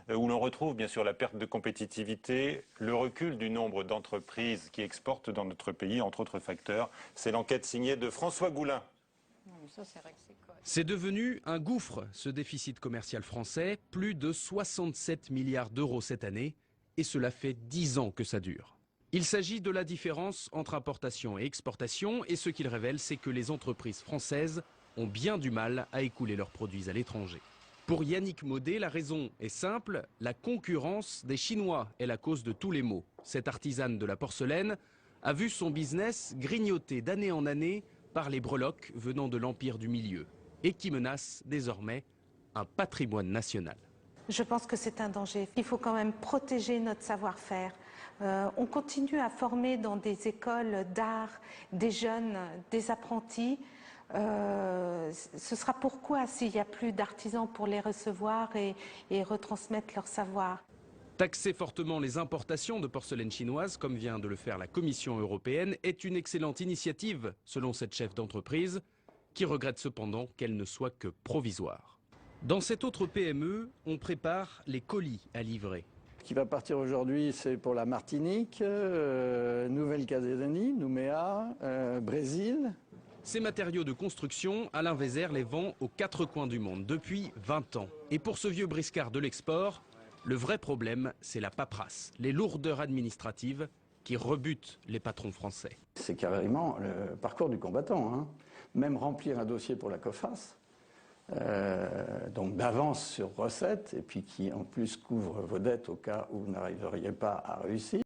où l'on retrouve bien sûr la perte de compétitivité, le recul du nombre d'entreprises qui exportent dans notre pays, entre autres facteurs. C'est l'enquête signée de François Goulin. C'est devenu un gouffre, ce déficit commercial français, plus de 67 milliards d'euros cette année, et cela fait 10 ans que ça dure. Il s'agit de la différence entre importation et exportation, et ce qu'il révèle, c'est que les entreprises françaises ont bien du mal à écouler leurs produits à l'étranger. Pour Yannick Maudet, la raison est simple, la concurrence des Chinois est la cause de tous les maux. Cette artisane de la porcelaine a vu son business grignoté d'année en année par les breloques venant de l'Empire du Milieu et qui menacent désormais un patrimoine national. Je pense que c'est un danger. Il faut quand même protéger notre savoir-faire. On continue à former dans des écoles d'art des jeunes, des apprentis. Ce sera pourquoi s'il n'y a plus d'artisans pour les recevoir et retransmettre leur savoir. Taxer fortement les importations de porcelaine chinoise, comme vient de le faire la Commission européenne, est une excellente initiative, selon cette chef d'entreprise, qui regrette cependant qu'elle ne soit que provisoire. Dans cette autre PME, on prépare les colis à livrer. Ce qui va partir aujourd'hui, c'est pour la Martinique, Nouvelle-Calédonie, Nouméa, Brésil. Ces matériaux de construction, Alain Vézère les vend aux 4 coins du monde depuis 20 ans. Et pour ce vieux briscard de l'export, le vrai problème, c'est la paperasse, les lourdeurs administratives qui rebutent les patrons français. C'est carrément le parcours du combattant. Même remplir un dossier pour la COFAS, donc d'avance sur recette, et puis qui en plus couvre vos dettes au cas où vous n'arriveriez pas à réussir.